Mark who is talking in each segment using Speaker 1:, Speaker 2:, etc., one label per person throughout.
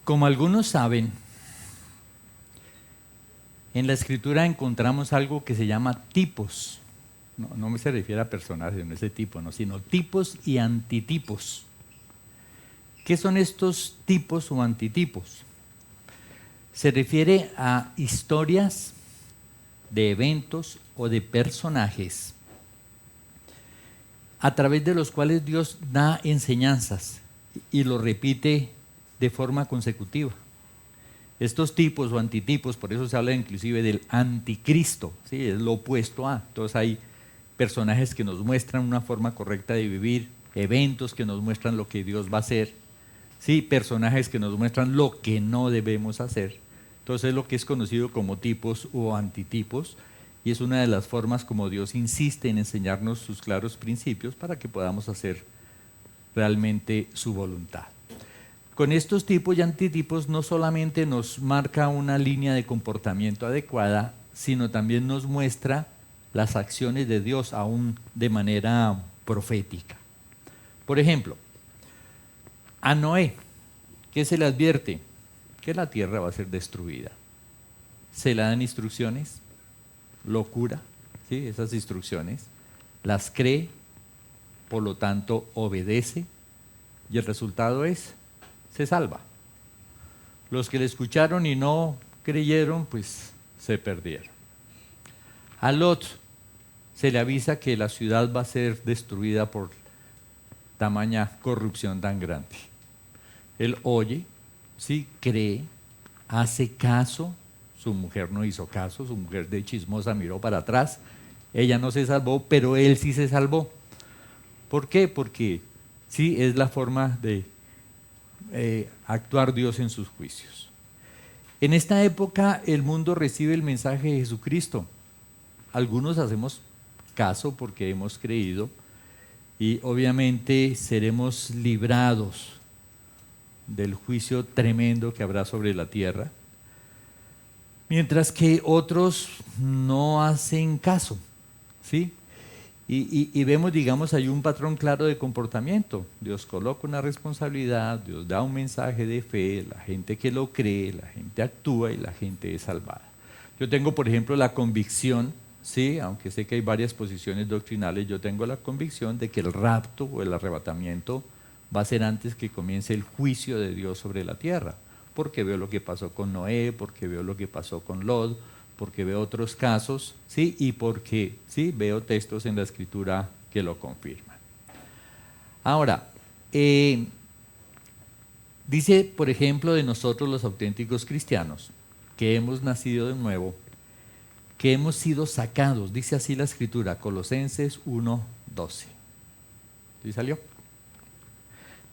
Speaker 1: Como algunos saben, en la Escritura encontramos algo que se llama tipos. No me se refiere a personajes, no ese tipo, no, sino tipos y antitipos. ¿Qué son estos tipos o antitipos? Se refiere a historias de eventos o de personajes a través de los cuales Dios da enseñanzas y lo repite de forma consecutiva. Estos tipos o antitipos, por eso se habla inclusive del anticristo, ¿sí? Es lo opuesto a. Entonces hay personajes que nos muestran una forma correcta de vivir, eventos que nos muestran lo que Dios va a hacer, ¿sí? Personajes que nos muestran lo que no debemos hacer. Entonces es lo que es conocido como tipos o antitipos, y es una de las formas como Dios insiste en enseñarnos sus claros principios para que podamos hacer realmente su voluntad. Con estos tipos y antitipos no solamente nos marca una línea de comportamiento adecuada, sino también nos muestra las acciones de Dios aún de manera profética. Por ejemplo, a Noé, ¿qué se le advierte? Que la tierra va a ser destruida. Se le dan instrucciones, locura, ¿sí? Esas instrucciones, las cree, por lo tanto obedece, y el resultado es, se salva. Los que le escucharon y no creyeron, pues se perdieron. A Lot se le avisa que la ciudad va a ser destruida por tamaña corrupción tan grande. Él oye, sí, cree, hace caso. Su mujer no hizo caso, su mujer de chismosa miró para atrás. Ella no se salvó, pero él sí se salvó. ¿Por qué? Porque sí es la forma de actuar Dios en sus juicios. En esta época el mundo recibe el mensaje de Jesucristo. Algunos hacemos caso porque hemos creído y obviamente seremos librados del juicio tremendo que habrá sobre la tierra, mientras que otros no hacen caso, ¿sí? Y vemos, digamos, hay un patrón claro de comportamiento. Dios coloca una responsabilidad, Dios da un mensaje de fe, la gente que lo cree, la gente actúa y la gente es salvada. Yo tengo, por ejemplo, la convicción, sí, aunque sé que hay varias posiciones doctrinales, yo tengo la convicción de que el rapto o el arrebatamiento va a ser antes que comience el juicio de Dios sobre la tierra, porque veo lo que pasó con Noé, porque veo lo que pasó con Lot, porque veo otros casos, ¿sí? Y porque ¿sí? Veo textos en la Escritura que lo confirman. Ahora, dice, por ejemplo, de nosotros los auténticos cristianos, que hemos nacido de nuevo, que hemos sido sacados, dice así la Escritura, Colosenses 1:12. ¿Sí salió?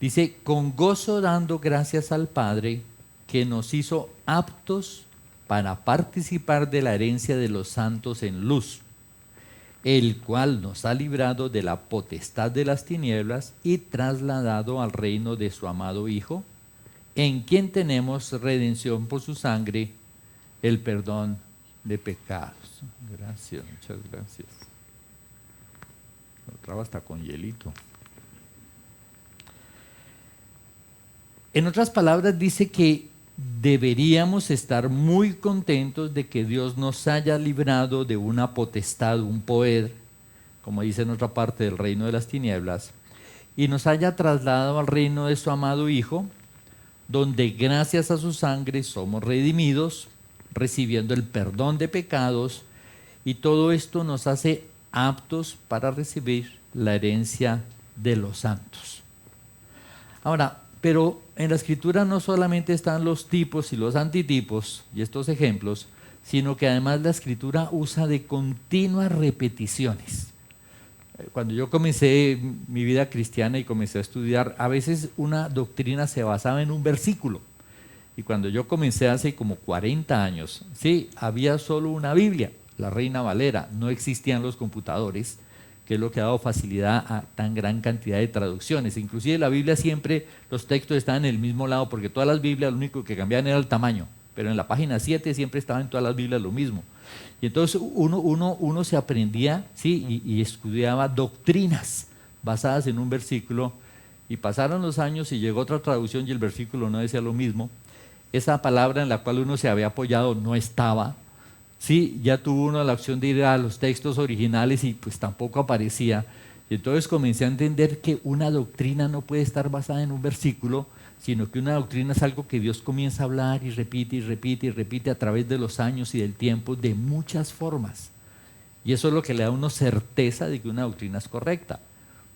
Speaker 1: Dice, con gozo dando gracias al Padre, que nos hizo aptos para participar de la herencia de los santos en luz, el cual nos ha librado de la potestad de las tinieblas y trasladado al reino de su amado Hijo, en quien tenemos redención por su sangre, el perdón de pecados. Gracias, muchas gracias. Lo traba hasta con hielito. En otras palabras, dice que deberíamos estar muy contentos de que Dios nos haya librado de una potestad, un poder, como dice en otra parte del reino de las tinieblas, y nos haya trasladado al reino de su amado Hijo, donde gracias a su sangre somos redimidos, recibiendo el perdón de pecados, y todo esto nos hace aptos para recibir la herencia de los santos. Ahora, pero en la Escritura no solamente están los tipos y los antitipos y estos ejemplos, sino que además la Escritura usa de continuas repeticiones. Cuando yo comencé mi vida cristiana y comencé a estudiar, a veces una doctrina se basaba en un versículo. Y cuando yo comencé hace como 40 años, sí, había solo una Biblia, la Reina Valera, no existían los computadores, que es lo que ha dado facilidad a tan gran cantidad de traducciones. Inclusive la Biblia siempre, los textos estaban en el mismo lado, porque todas las Biblias lo único que cambiaban era el tamaño, pero en la página 7 siempre estaba en todas las Biblias lo mismo. Y entonces uno se aprendía, ¿sí? y estudiaba doctrinas basadas en un versículo, y pasaron los años y llegó otra traducción y el versículo no decía lo mismo, esa palabra en la cual uno se había apoyado no estaba. Sí, ya tuvo uno la opción de ir a los textos originales y pues tampoco aparecía. Y entonces comencé a entender que una doctrina no puede estar basada en un versículo, sino que una doctrina es algo que Dios comienza a hablar y repite y repite y repite a través de los años y del tiempo de muchas formas. Y eso es lo que le da a uno certeza de que una doctrina es correcta.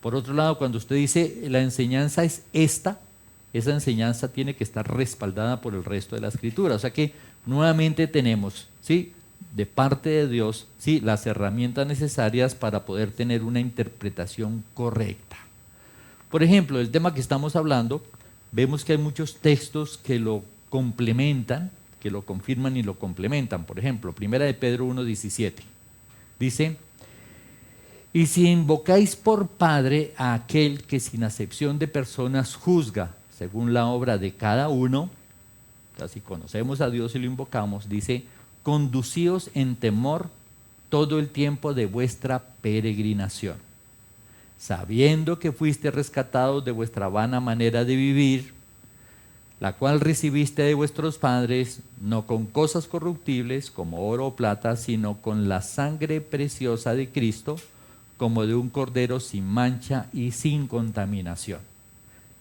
Speaker 1: Por otro lado, cuando usted dice la enseñanza es esta, esa enseñanza tiene que estar respaldada por el resto de la Escritura. O sea que nuevamente tenemos, ¿sí?, de parte de Dios, ¿sí?, las herramientas necesarias para poder tener una interpretación correcta. Por ejemplo, el tema que estamos hablando, vemos que hay muchos textos que lo complementan, que lo confirman y lo complementan. Por ejemplo, 1 de Pedro 1:17, dice: y si invocáis por Padre a aquel que sin acepción de personas juzga según la obra de cada uno, o sea, si conocemos a Dios y lo invocamos, dice: conducíos en temor todo el tiempo de vuestra peregrinación, sabiendo que fuiste rescatados de vuestra vana manera de vivir, la cual recibiste de vuestros padres, no con cosas corruptibles como oro o plata, sino con la sangre preciosa de Cristo, como de un cordero sin mancha y sin contaminación,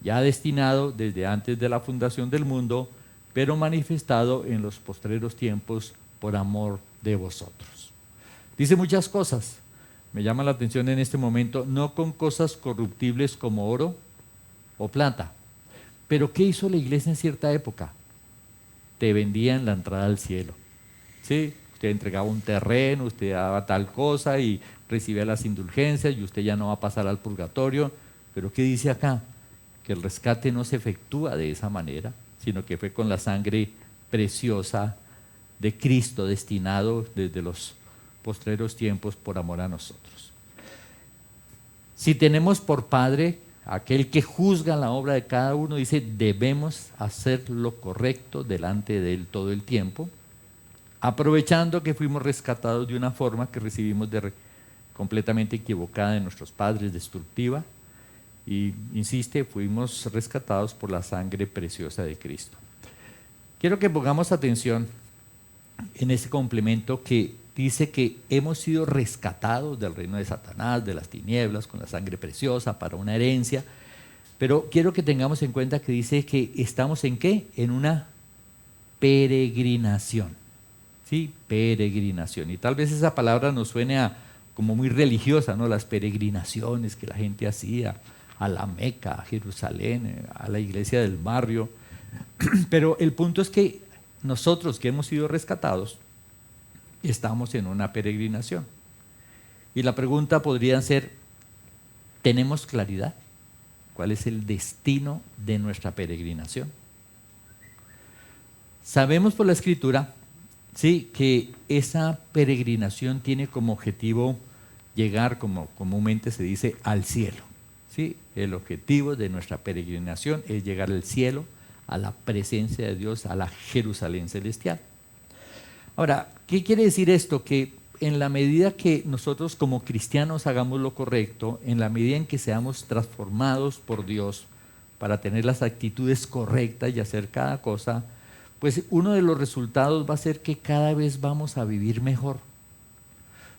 Speaker 1: ya destinado desde antes de la fundación del mundo, pero manifestado en los postreros tiempos por amor de vosotros. Dice muchas cosas. Me llama la atención en este momento: no con cosas corruptibles como oro o plata. Pero ¿qué hizo la iglesia en cierta época? Te vendían la entrada al cielo. ¿Sí? Usted entregaba un terreno, usted daba tal cosa y recibía las indulgencias y usted ya no va a pasar al purgatorio. Pero ¿qué dice acá? Que el rescate no se efectúa de esa manera, sino que fue con la sangre preciosa de Cristo, destinado desde los postreros tiempos por amor a nosotros. Si tenemos por Padre aquel que juzga la obra de cada uno, dice: debemos hacer lo correcto delante de Él todo el tiempo, aprovechando que fuimos rescatados de una forma que recibimos completamente equivocada de nuestros padres, destructiva. Y insiste, fuimos rescatados por la sangre preciosa de Cristo. Quiero que pongamos atención en ese complemento que dice que hemos sido rescatados del reino de Satanás, de las tinieblas, con la sangre preciosa para una herencia. Pero quiero que tengamos en cuenta que dice que estamos ¿en qué? En una peregrinación. ¿Sí? Peregrinación. Y tal vez esa palabra nos suene como muy religiosa, ¿no? Las peregrinaciones que la gente hacía a la Meca, a Jerusalén, a la iglesia del barrio. Pero el punto es que nosotros que hemos sido rescatados, estamos en una peregrinación. Y la pregunta podría ser: ¿tenemos claridad? ¿Cuál es el destino de nuestra peregrinación? Sabemos por la Escritura, sí, que esa peregrinación tiene como objetivo llegar, como comúnmente se dice, al cielo. ¿Sí? El objetivo de nuestra peregrinación es llegar al cielo, a la presencia de Dios, a la Jerusalén celestial. Ahora, ¿qué quiere decir esto? Que en la medida que nosotros como cristianos hagamos lo correcto, en la medida en que seamos transformados por Dios para tener las actitudes correctas y hacer cada cosa, pues uno de los resultados va a ser que cada vez vamos a vivir mejor.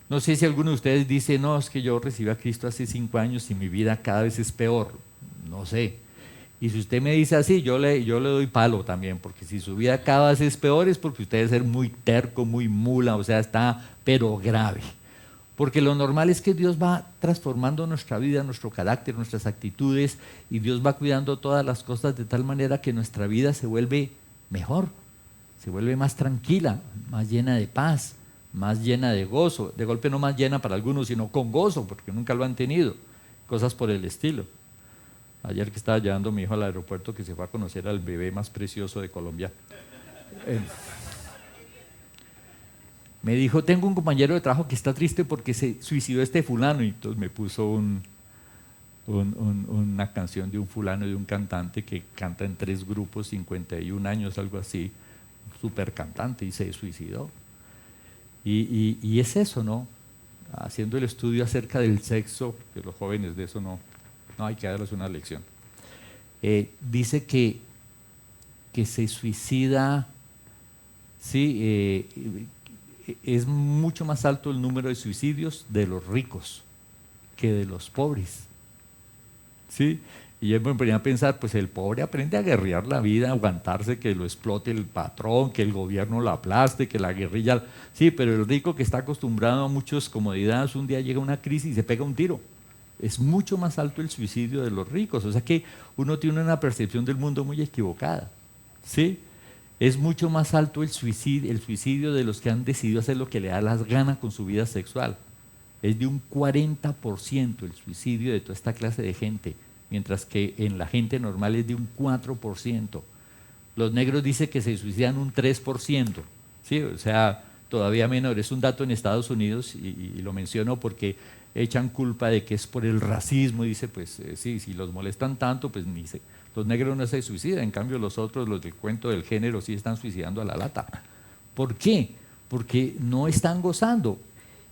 Speaker 1: No sé si alguno de ustedes dice: no, es que yo recibí a Cristo hace 5 años y mi vida cada vez es peor. No sé. Y si usted me dice así, yo le doy palo también, porque si su vida cada vez es peor es porque usted debe ser muy terco, muy mula, o sea, está pero grave. Porque lo normal es que Dios va transformando nuestra vida, nuestro carácter, nuestras actitudes, y Dios va cuidando todas las cosas de tal manera que nuestra vida se vuelve mejor, se vuelve más tranquila, más llena de paz, más llena de gozo. De golpe no más llena para algunos, sino con gozo, porque nunca lo han tenido. Cosas por el estilo. Ayer que estaba llevando a mi hijo al aeropuerto, que se fue a conocer al bebé más precioso de Colombia, me dijo: tengo un compañero de trabajo que está triste porque se suicidó este fulano. Y entonces me puso una canción de un fulano, de un cantante que canta en 3 grupos, 51 años, algo así, súper cantante, y se suicidó. Y es eso, ¿no? Haciendo el estudio acerca del sexo, que los jóvenes de eso no hay que darles una lección. Dice que que se suicida, sí, es mucho más alto el número de suicidios de los ricos que de los pobres. ¿Sí? Y yo me ponía a pensar, pues el pobre aprende a guerrear la vida, a aguantarse que lo explote el patrón, que el gobierno lo aplaste, que la guerrilla... Sí, pero el rico que está acostumbrado a muchas comodidades, un día llega una crisis y se pega un tiro. Es mucho más alto el suicidio de los ricos. O sea que uno tiene una percepción del mundo muy equivocada. ¿Sí? Es mucho más alto el suicidio de los que han decidido hacer lo que le da las ganas con su vida sexual. Es de un 40% el suicidio de toda esta clase de gente, mientras que en la gente normal es de un 4%. Los negros dicen que se suicidan un 3%, ¿sí? O sea, todavía menor. Es un dato en Estados Unidos y lo menciono porque echan culpa de que es por el racismo. Dice, pues sí, si los molestan tanto, pues ni se... Los negros no se suicidan, en cambio los otros, los del cuento del género, sí están suicidando a la lata. ¿Por qué? Porque no están gozando.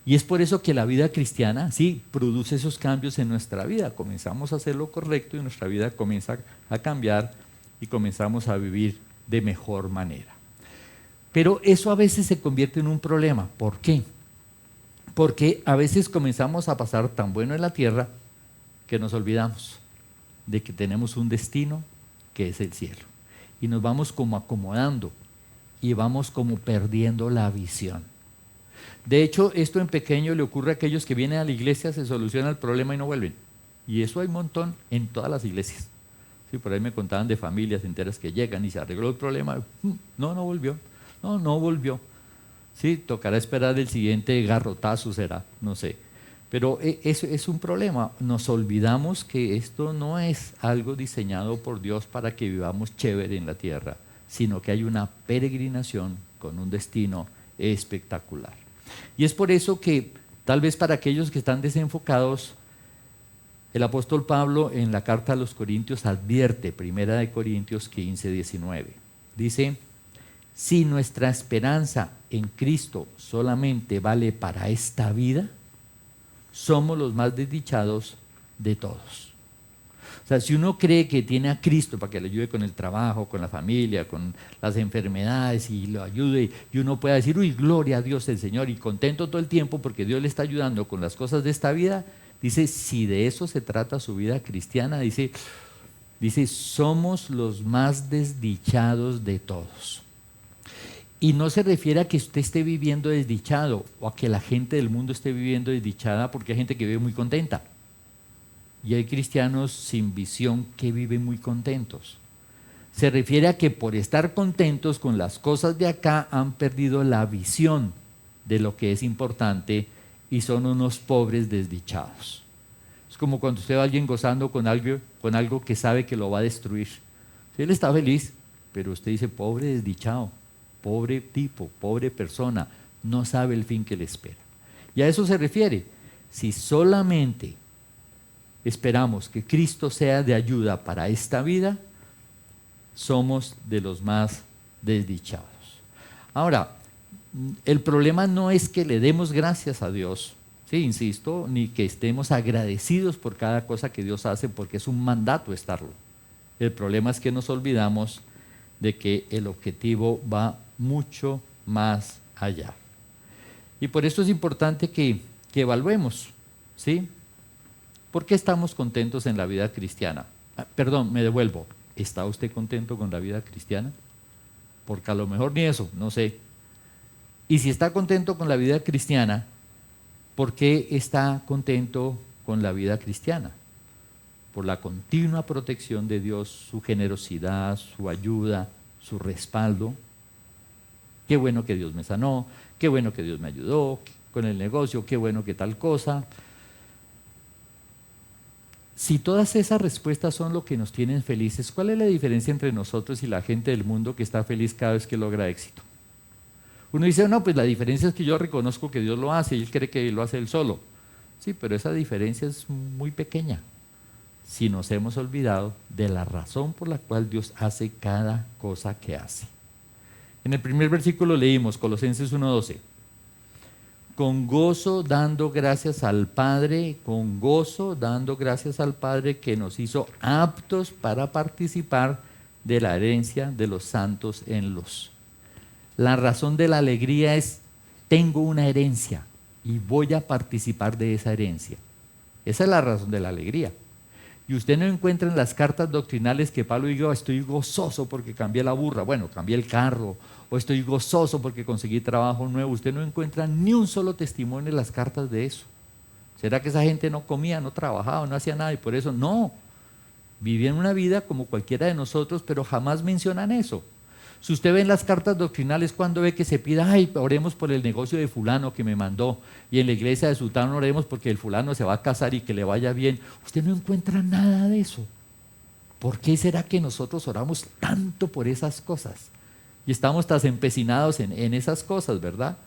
Speaker 1: Y es por eso que la vida cristiana, sí, produce esos cambios en nuestra vida. Comenzamos a hacer lo correcto y nuestra vida comienza a cambiar y comenzamos a vivir de mejor manera. Pero eso a veces se convierte en un problema. ¿Por qué? Porque a veces comenzamos a pasar tan bueno en la tierra que nos olvidamos de que tenemos un destino que es el cielo. Y nos vamos como acomodando y vamos como perdiendo la visión. De hecho, esto en pequeño le ocurre a aquellos que vienen a la iglesia, se soluciona el problema y no vuelven. Y eso hay un montón en todas las iglesias. Sí, por ahí me contaban de familias enteras que llegan y se arregló el problema. No volvió. No volvió. Sí, tocará esperar el siguiente garrotazo, será, no sé. Pero eso es un problema. Nos olvidamos que esto no es algo diseñado por Dios para que vivamos chévere en la tierra, sino que hay una peregrinación con un destino espectacular. Y es por eso que tal vez para aquellos que están desenfocados, el apóstol Pablo en la carta a los Corintios advierte, 1 Corintios 15, 19, dice: si nuestra esperanza en Cristo solamente vale para esta vida, somos los más desdichados de todos. O sea, si uno cree que tiene a Cristo para que le ayude con el trabajo, con la familia, con las enfermedades y lo ayude, y uno pueda decir, uy, gloria a Dios el Señor, y contento todo el tiempo porque Dios le está ayudando con las cosas de esta vida, dice, si de eso se trata su vida cristiana, dice, somos los más desdichados de todos. Y no se refiere a que usted esté viviendo desdichado o a que la gente del mundo esté viviendo desdichada, porque hay gente que vive muy contenta. Y hay cristianos sin visión que viven muy contentos. Se refiere a que por estar contentos con las cosas de acá han perdido la visión de lo que es importante y son unos pobres desdichados. Es como cuando usted ve a alguien gozando con algo que sabe que lo va a destruir. Si él está feliz, pero usted dice, pobre desdichado. Pobre tipo, pobre persona, no sabe el fin que le espera. Y a eso se refiere. Si solamente esperamos que Cristo sea de ayuda para esta vida, somos de los más desdichados. Ahora, el problema no es que le demos gracias a Dios, sí, insisto, ni que estemos agradecidos por cada cosa que Dios hace, porque es un mandato estarlo. El problema es que nos olvidamos de que el objetivo va mucho más allá. Y por eso es importante que evaluemos, ¿sí? ¿Por qué estamos contentos en la vida cristiana? Perdón, me devuelvo. ¿Está usted contento con la vida cristiana? Porque a lo mejor ni eso, no sé. Y si está contento con la vida cristiana, ¿por qué está contento con la vida cristiana? Por la continua protección de Dios, su generosidad, su ayuda, su respaldo. Qué bueno que Dios me sanó, qué bueno que Dios me ayudó con el negocio, qué bueno que tal cosa. Si todas esas respuestas son lo que nos tienen felices, ¿cuál es la diferencia entre nosotros y la gente del mundo que está feliz cada vez que logra éxito? Uno dice, no, pues la diferencia es que yo reconozco que Dios lo hace y él cree que lo hace él solo. Sí, pero esa diferencia es muy pequeña. Si nos hemos olvidado de la razón por la cual Dios hace cada cosa que hace. En el primer versículo leímos, Colosenses 1:12, con gozo dando gracias al Padre, con gozo dando gracias al Padre que nos hizo aptos para participar de la herencia de los santos en luz. La razón de la alegría es, tengo una herencia y voy a participar de esa herencia. Esa es la razón de la alegría. Y usted no encuentra en las cartas doctrinales que Pablo diga, estoy gozoso porque cambié la burra, bueno, cambié el carro, o estoy gozoso porque conseguí trabajo nuevo. Usted no encuentra ni un solo testimonio en las cartas de eso. ¿Será que esa gente no comía, no trabajaba, no hacía nada y por eso? No, vivían una vida como cualquiera de nosotros, pero jamás mencionan eso. Si usted ve en las cartas doctrinales cuando ve que se pida, ay, oremos por el negocio de fulano que me mandó, y en la iglesia de sultano oremos porque el fulano se va a casar y que le vaya bien, usted no encuentra nada de eso. ¿Por qué será que nosotros oramos tanto por esas cosas? Y estamos tan empecinados en esas cosas, ¿verdad?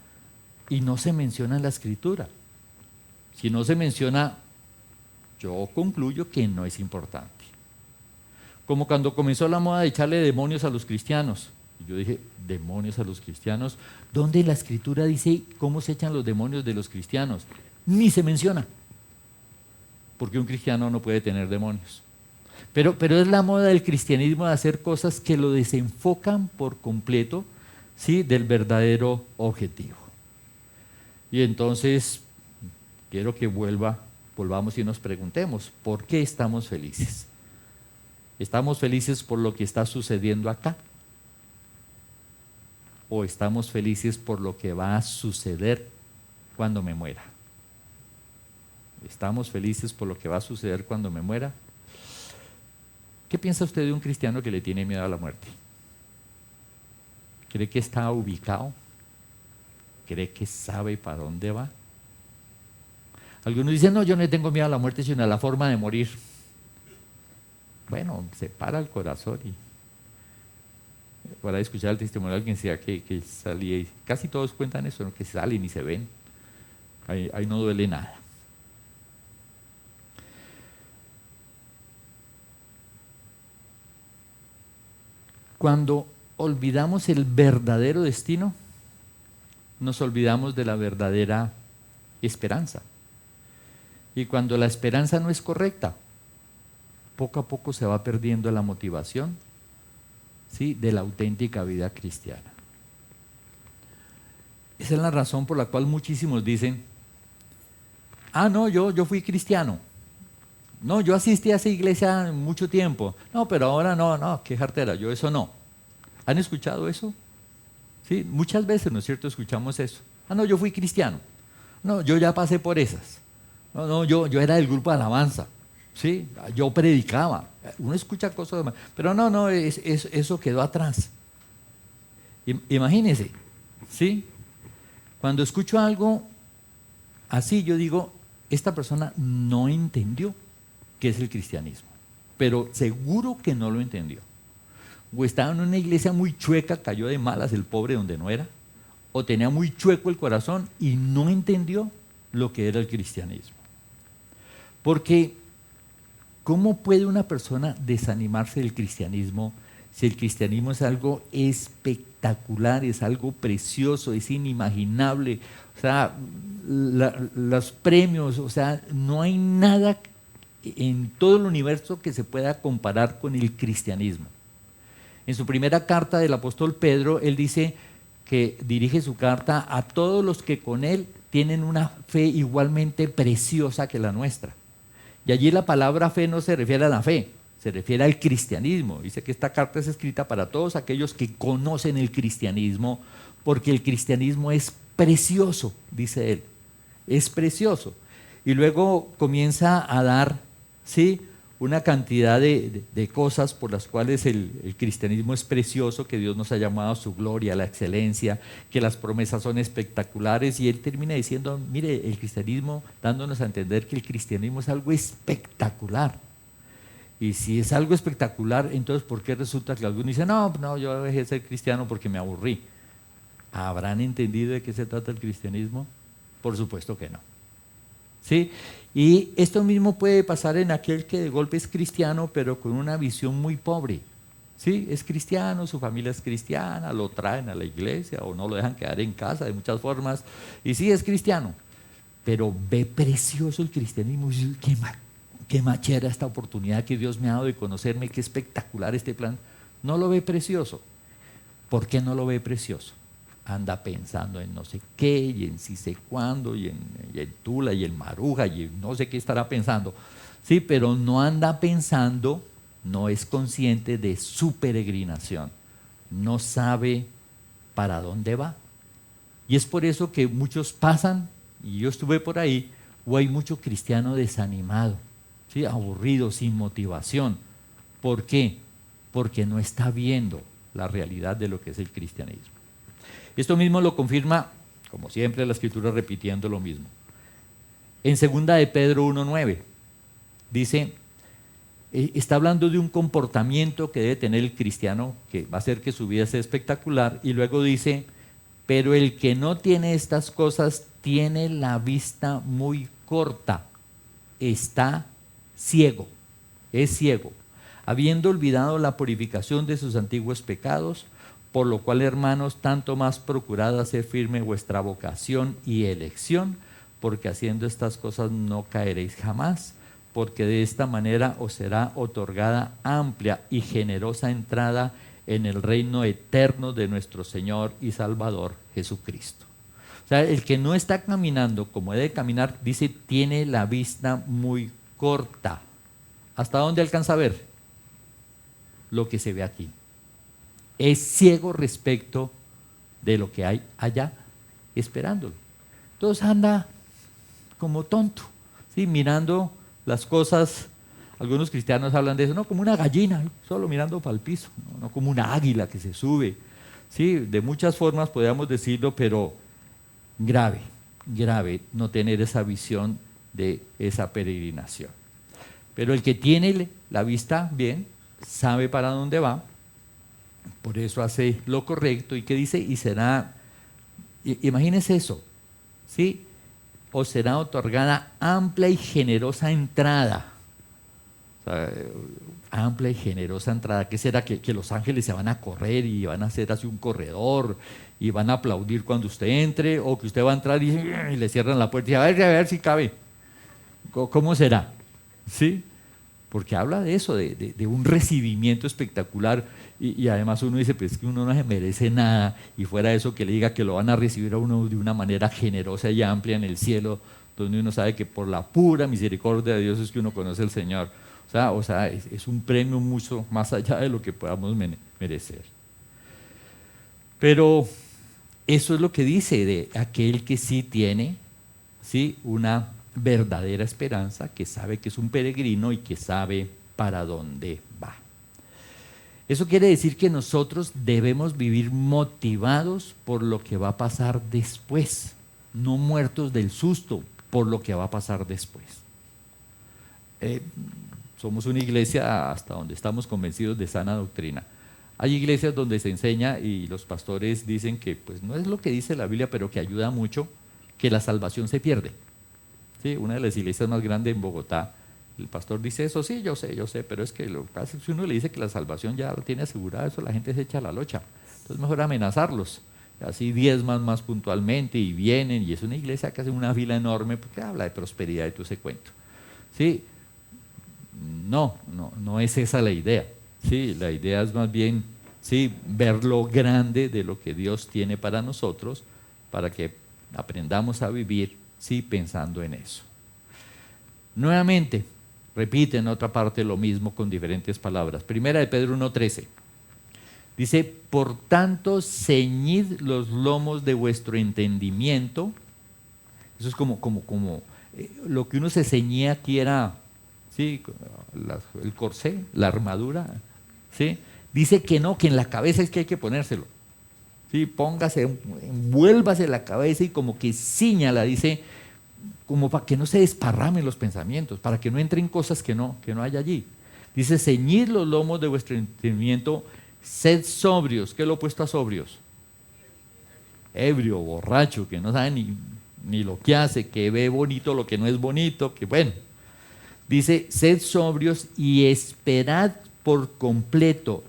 Speaker 1: Y no se menciona en la escritura. Si no se menciona, yo concluyo que no es importante. Como cuando comenzó la moda de echarle demonios a los cristianos. Y yo dije, demonios a los cristianos. ¿Dónde la escritura dice cómo se echan los demonios de los cristianos? Ni se menciona. Porque un cristiano no puede tener demonios. Pero es la moda del cristianismo de hacer cosas que lo desenfocan por completo, ¿sí?, del verdadero objetivo. Y entonces, quiero que volvamos y nos preguntemos, ¿por qué estamos felices? ¿Estamos felices por lo que está sucediendo acá? ¿O estamos felices por lo que va a suceder cuando me muera? ¿Estamos felices por lo que va a suceder cuando me muera? ¿Qué piensa usted de un cristiano que le tiene miedo a la muerte? ¿Cree que está ubicado? ¿Cree que sabe para dónde va? Algunos dicen, no, yo no tengo miedo a la muerte, sino a la forma de morir. Bueno, se para el corazón y para escuchar el testimonio de alguien decía que salía y casi todos cuentan eso, ¿no?, que salen y se ven. Ahí no duele nada. Cuando olvidamos el verdadero destino, nos olvidamos de la verdadera esperanza. Y cuando la esperanza no es correcta, poco a poco se va perdiendo la motivación, ¿sí?, de la auténtica vida cristiana. Esa es la razón por la cual muchísimos dicen, no, yo fui cristiano. No, yo asistí a esa iglesia mucho tiempo. No, pero ahora no, qué jartera, yo eso no. ¿Han escuchado eso? Sí, muchas veces, ¿no es cierto?, escuchamos eso. No, yo fui cristiano. No, yo ya pasé por esas. No, yo era del grupo de alabanza. Sí, yo predicaba. Uno escucha cosas demás, pero no, eso quedó atrás. Imagínense, ¿sí? Cuando escucho algo así, yo digo, esta persona no entendió qué es el cristianismo, pero seguro que no lo entendió. O estaba en una iglesia muy chueca, cayó de malas el pobre donde no era, o tenía muy chueco el corazón y no entendió lo que era el cristianismo. Porque, ¿cómo puede una persona desanimarse del cristianismo si el cristianismo es algo espectacular, es algo precioso, es inimaginable? O sea, los premios, o sea, no hay nada en todo el universo que se pueda comparar con el cristianismo. En su primera carta del apóstol Pedro, él dice que dirige su carta a todos los que con él tienen una fe igualmente preciosa que la nuestra. Y allí la palabra fe no se refiere a la fe, se refiere al cristianismo. Dice que esta carta es escrita para todos aquellos que conocen el cristianismo, porque el cristianismo es precioso, dice él, es precioso. Y luego comienza a dar, ¿sí?, una cantidad de cosas por las cuales el cristianismo es precioso, que Dios nos ha llamado a su gloria, a la excelencia, que las promesas son espectaculares, y él termina diciendo, mire, el cristianismo, dándonos a entender que el cristianismo es algo espectacular. Y si es algo espectacular, entonces ¿por qué resulta que algunos dicen, no, yo dejé de ser cristiano porque me aburrí? ¿Habrán entendido de qué se trata el cristianismo? Por supuesto que no. ¿Sí? Y esto mismo puede pasar en aquel que de golpe es cristiano, pero con una visión muy pobre. ¿Sí? Es cristiano, su familia es cristiana, lo traen a la iglesia o no lo dejan quedar en casa de muchas formas. Y sí, es cristiano, pero ve precioso el cristianismo. Y dice, qué machera esta oportunidad que Dios me ha dado de conocerme, qué espectacular este plan. No lo ve precioso. ¿Por qué no lo ve precioso? Anda pensando en no sé qué, y en sí sé cuándo, y en Tula, y en Maruja, y en no sé qué estará pensando. Sí, pero no anda pensando, no es consciente de su peregrinación. No sabe para dónde va. Y es por eso que muchos pasan, y yo estuve por ahí, o hay mucho cristiano desanimado, ¿sí? Aburrido, sin motivación. ¿Por qué? Porque no está viendo la realidad de lo que es el cristianismo. Esto mismo lo confirma, como siempre, la Escritura repitiendo lo mismo. En 2 de Pedro 1:9 dice, está hablando de un comportamiento que debe tener el cristiano, que va a hacer que su vida sea espectacular, y luego dice, pero el que no tiene estas cosas tiene la vista muy corta, está ciego, es ciego, habiendo olvidado la purificación de sus antiguos pecados, por lo cual, hermanos, tanto más procurad hacer firme vuestra vocación y elección, porque haciendo estas cosas no caeréis jamás, porque de esta manera os será otorgada amplia y generosa entrada en el reino eterno de nuestro Señor y Salvador Jesucristo. O sea, el que no está caminando como debe caminar, dice, tiene la vista muy corta. ¿Hasta dónde alcanza a ver? Lo que se ve aquí. Es ciego respecto de lo que hay allá, esperándolo. Entonces anda como tonto, ¿sí? Mirando las cosas. Algunos cristianos hablan de eso, no como una gallina, solo mirando para el piso, no como una águila que se sube. Sí, de muchas formas podríamos decirlo, pero grave, grave no tener esa visión de esa peregrinación. Pero el que tiene la vista bien, sabe para dónde va, por eso hace lo correcto. ¿Y qué dice? Y será, imagínense eso, ¿sí? Os será otorgada amplia y generosa entrada. O sea, amplia y generosa entrada. ¿Qué será? Que los ángeles se van a correr y van a hacer así un corredor y van a aplaudir cuando usted entre, o que usted va a entrar y le cierran la puerta y a ver si cabe. ¿Cómo será? ¿Sí? Porque habla de eso, de un recibimiento espectacular, y además uno dice, pues que uno no se merece nada, y fuera de eso que le diga que lo van a recibir a uno de una manera generosa y amplia en el cielo, donde uno sabe que por la pura misericordia de Dios es que uno conoce al Señor. O sea, es un premio mucho más allá de lo que podamos merecer. Pero eso es lo que dice de aquel que sí tiene, ¿sí?, una verdadera esperanza, que sabe que es un peregrino y que sabe para dónde va. Eso quiere decir que nosotros debemos vivir motivados por lo que va a pasar después, no muertos del susto por lo que va a pasar después. Somos una iglesia hasta donde estamos convencidos de sana doctrina. Hay iglesias donde se enseña y los pastores dicen que pues no es lo que dice la Biblia, pero que ayuda mucho, que la salvación se pierde. Sí, una de las iglesias más grandes en Bogotá, el pastor dice eso, sí, yo sé, pero es que lo que pasa es que si uno le dice que la salvación ya lo tiene asegurada, eso la gente se echa a la locha. Entonces mejor amenazarlos. Así diezman más puntualmente y vienen, y es una iglesia que hace una fila enorme porque habla de prosperidad y todo ese cuento. ¿Sí? No es esa la idea. ¿Sí? La idea es más bien, ¿sí?, ver lo grande de lo que Dios tiene para nosotros, para que aprendamos a vivir, sí, pensando en eso. Nuevamente, repite en otra parte lo mismo con diferentes palabras. Primera de Pedro 1:13. Dice, por tanto, ceñid los lomos de vuestro entendimiento. Eso es como lo que uno se ceñía aquí era, ¿sí?, el corsé, la armadura, ¿sí? Dice que no, que en la cabeza es que hay que ponérselo. Sí, póngase, envuélvase la cabeza y como que ciñala, dice, como para que no se desparramen los pensamientos, para que no entren cosas que no hay allí. Dice, ceñid los lomos de vuestro entendimiento, sed sobrios. ¿Qué es lo opuesto a sobrios? Ebrio, borracho, que no sabe ni lo que hace, que ve bonito lo que no es bonito, que bueno. Dice, sed sobrios y esperad por completo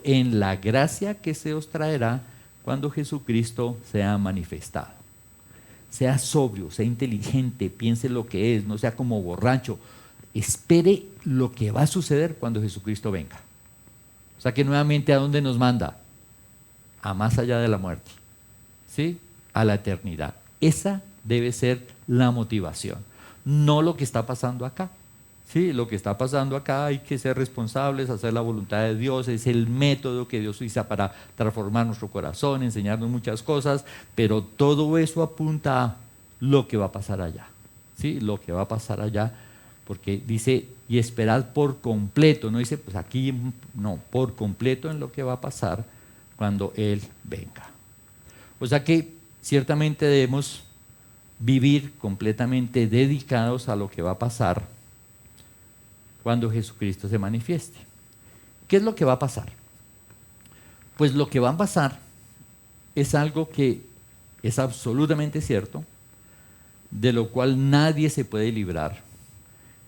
Speaker 1: en la gracia que se os traerá cuando Jesucristo sea manifestado. Sea sobrio, sea inteligente, piense lo que es, no sea como borracho. Espere lo que va a suceder cuando Jesucristo venga. O sea que nuevamente, ¿a dónde nos manda? A más allá de la muerte, ¿sí? A la eternidad. Esa debe ser la motivación, no lo que está pasando acá. Sí, lo que está pasando acá hay que ser responsables, hacer la voluntad de Dios, es el método que Dios usa para transformar nuestro corazón, enseñarnos muchas cosas, pero todo eso apunta a lo que va a pasar allá. Sí, lo que va a pasar allá, porque dice, y esperad por completo, no dice, pues aquí, no, por completo en lo que va a pasar cuando Él venga. O sea que ciertamente debemos vivir completamente dedicados a lo que va a pasar cuando Jesucristo se manifieste. ¿Qué es lo que va a pasar? Pues lo que va a pasar es algo que es absolutamente cierto, de lo cual nadie se puede librar,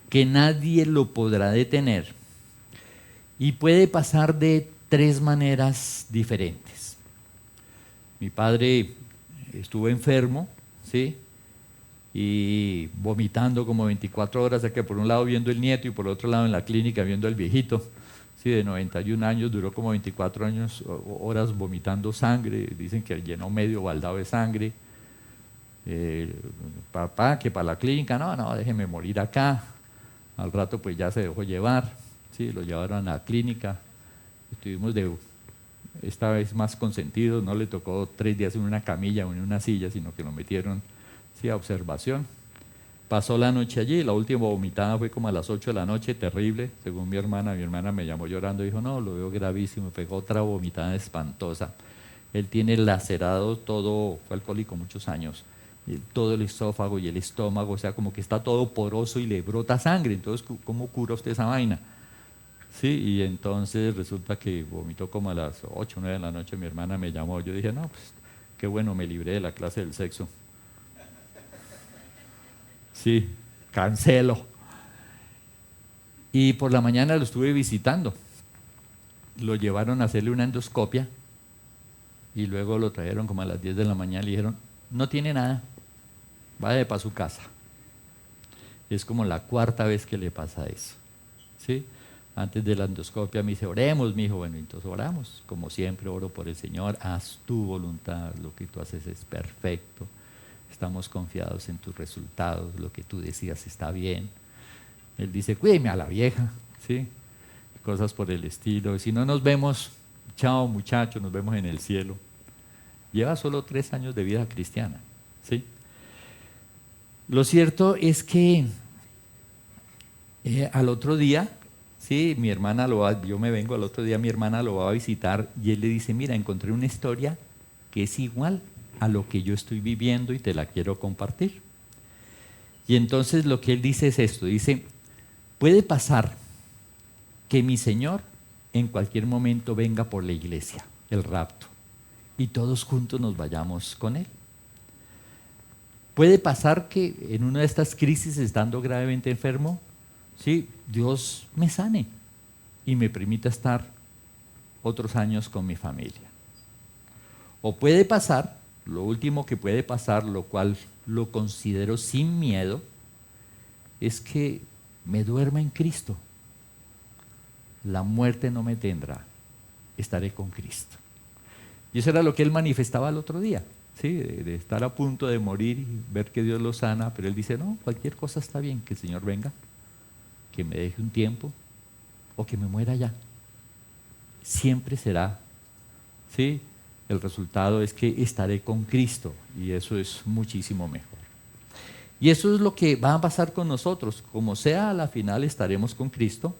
Speaker 1: que nadie lo podrá detener, y puede pasar de tres maneras diferentes. Mi padre estuvo enfermo, ¿sí? Y vomitando como 24 horas, que por un lado viendo el nieto y por otro lado en la clínica viendo al viejito, sí, de 91 años, duró como 24 horas vomitando sangre, dicen que llenó medio baldado de sangre. Papá, que para la clínica, no, déjeme morir acá. Al rato pues ya se dejó llevar, sí, lo llevaron a la clínica, estuvimos esta vez más consentidos, no le tocó 3 días en una camilla o en una silla, sino que lo metieron, sí, a observación. Pasó la noche allí, la última vomitada fue como a las 8 de la noche, terrible, según mi hermana me llamó llorando y dijo, no, lo veo gravísimo, pegó otra vomitada espantosa. Él tiene lacerado todo, fue alcohólico muchos años, todo el esófago y el estómago, o sea, como que está todo poroso y le brota sangre, entonces, ¿cómo cura usted esa vaina? Sí, y entonces resulta que vomitó como a las 8 o 9 de la noche, mi hermana me llamó, yo dije, no, pues, qué bueno, me libré de la clase del sexo. Sí, cancelo. Y por la mañana lo estuve visitando, lo llevaron a hacerle una endoscopia y luego lo trajeron como a las 10 de la mañana y le dijeron, no tiene nada, vaya para su casa. Es como la 4ª vez que le pasa eso, ¿sí? Antes de la endoscopia me dice, oremos, mijo. Bueno, entonces oramos, como siempre oro por el Señor, haz tu voluntad, lo que tú haces es perfecto, estamos confiados en tus resultados, lo que tú decías está bien. Él dice, cuídeme a la vieja, ¿sí? Cosas por el estilo, si no nos vemos, chao muchacho, nos vemos en el cielo. Lleva solo 3 años de vida cristiana, ¿sí? Lo cierto es que al otro día, sí, yo me vengo al otro día, mi hermana lo va a visitar y él le dice, mira, encontré una historia que es igual a lo que yo estoy viviendo y te la quiero compartir. Y entonces lo que él dice es esto, dice, puede pasar que mi Señor en cualquier momento venga por la iglesia, el rapto, y todos juntos nos vayamos con Él. Puede pasar que en una de estas crisis, estando gravemente enfermo, ¿sí?, Dios me sane y me permita estar otros años con mi familia. O puede pasar, lo último que puede pasar, lo cual lo considero sin miedo, es que me duerma en Cristo. La muerte no me tendrá, estaré con Cristo. Y eso era lo que él manifestaba el otro día, ¿sí? De estar a punto de morir y ver que Dios lo sana, pero él dice, no, cualquier cosa está bien, que el Señor venga, que me deje un tiempo o que me muera ya. Siempre será, ¿sí? El resultado es que estaré con Cristo y eso es muchísimo mejor. Y eso es lo que va a pasar con nosotros, como sea, a la final estaremos con Cristo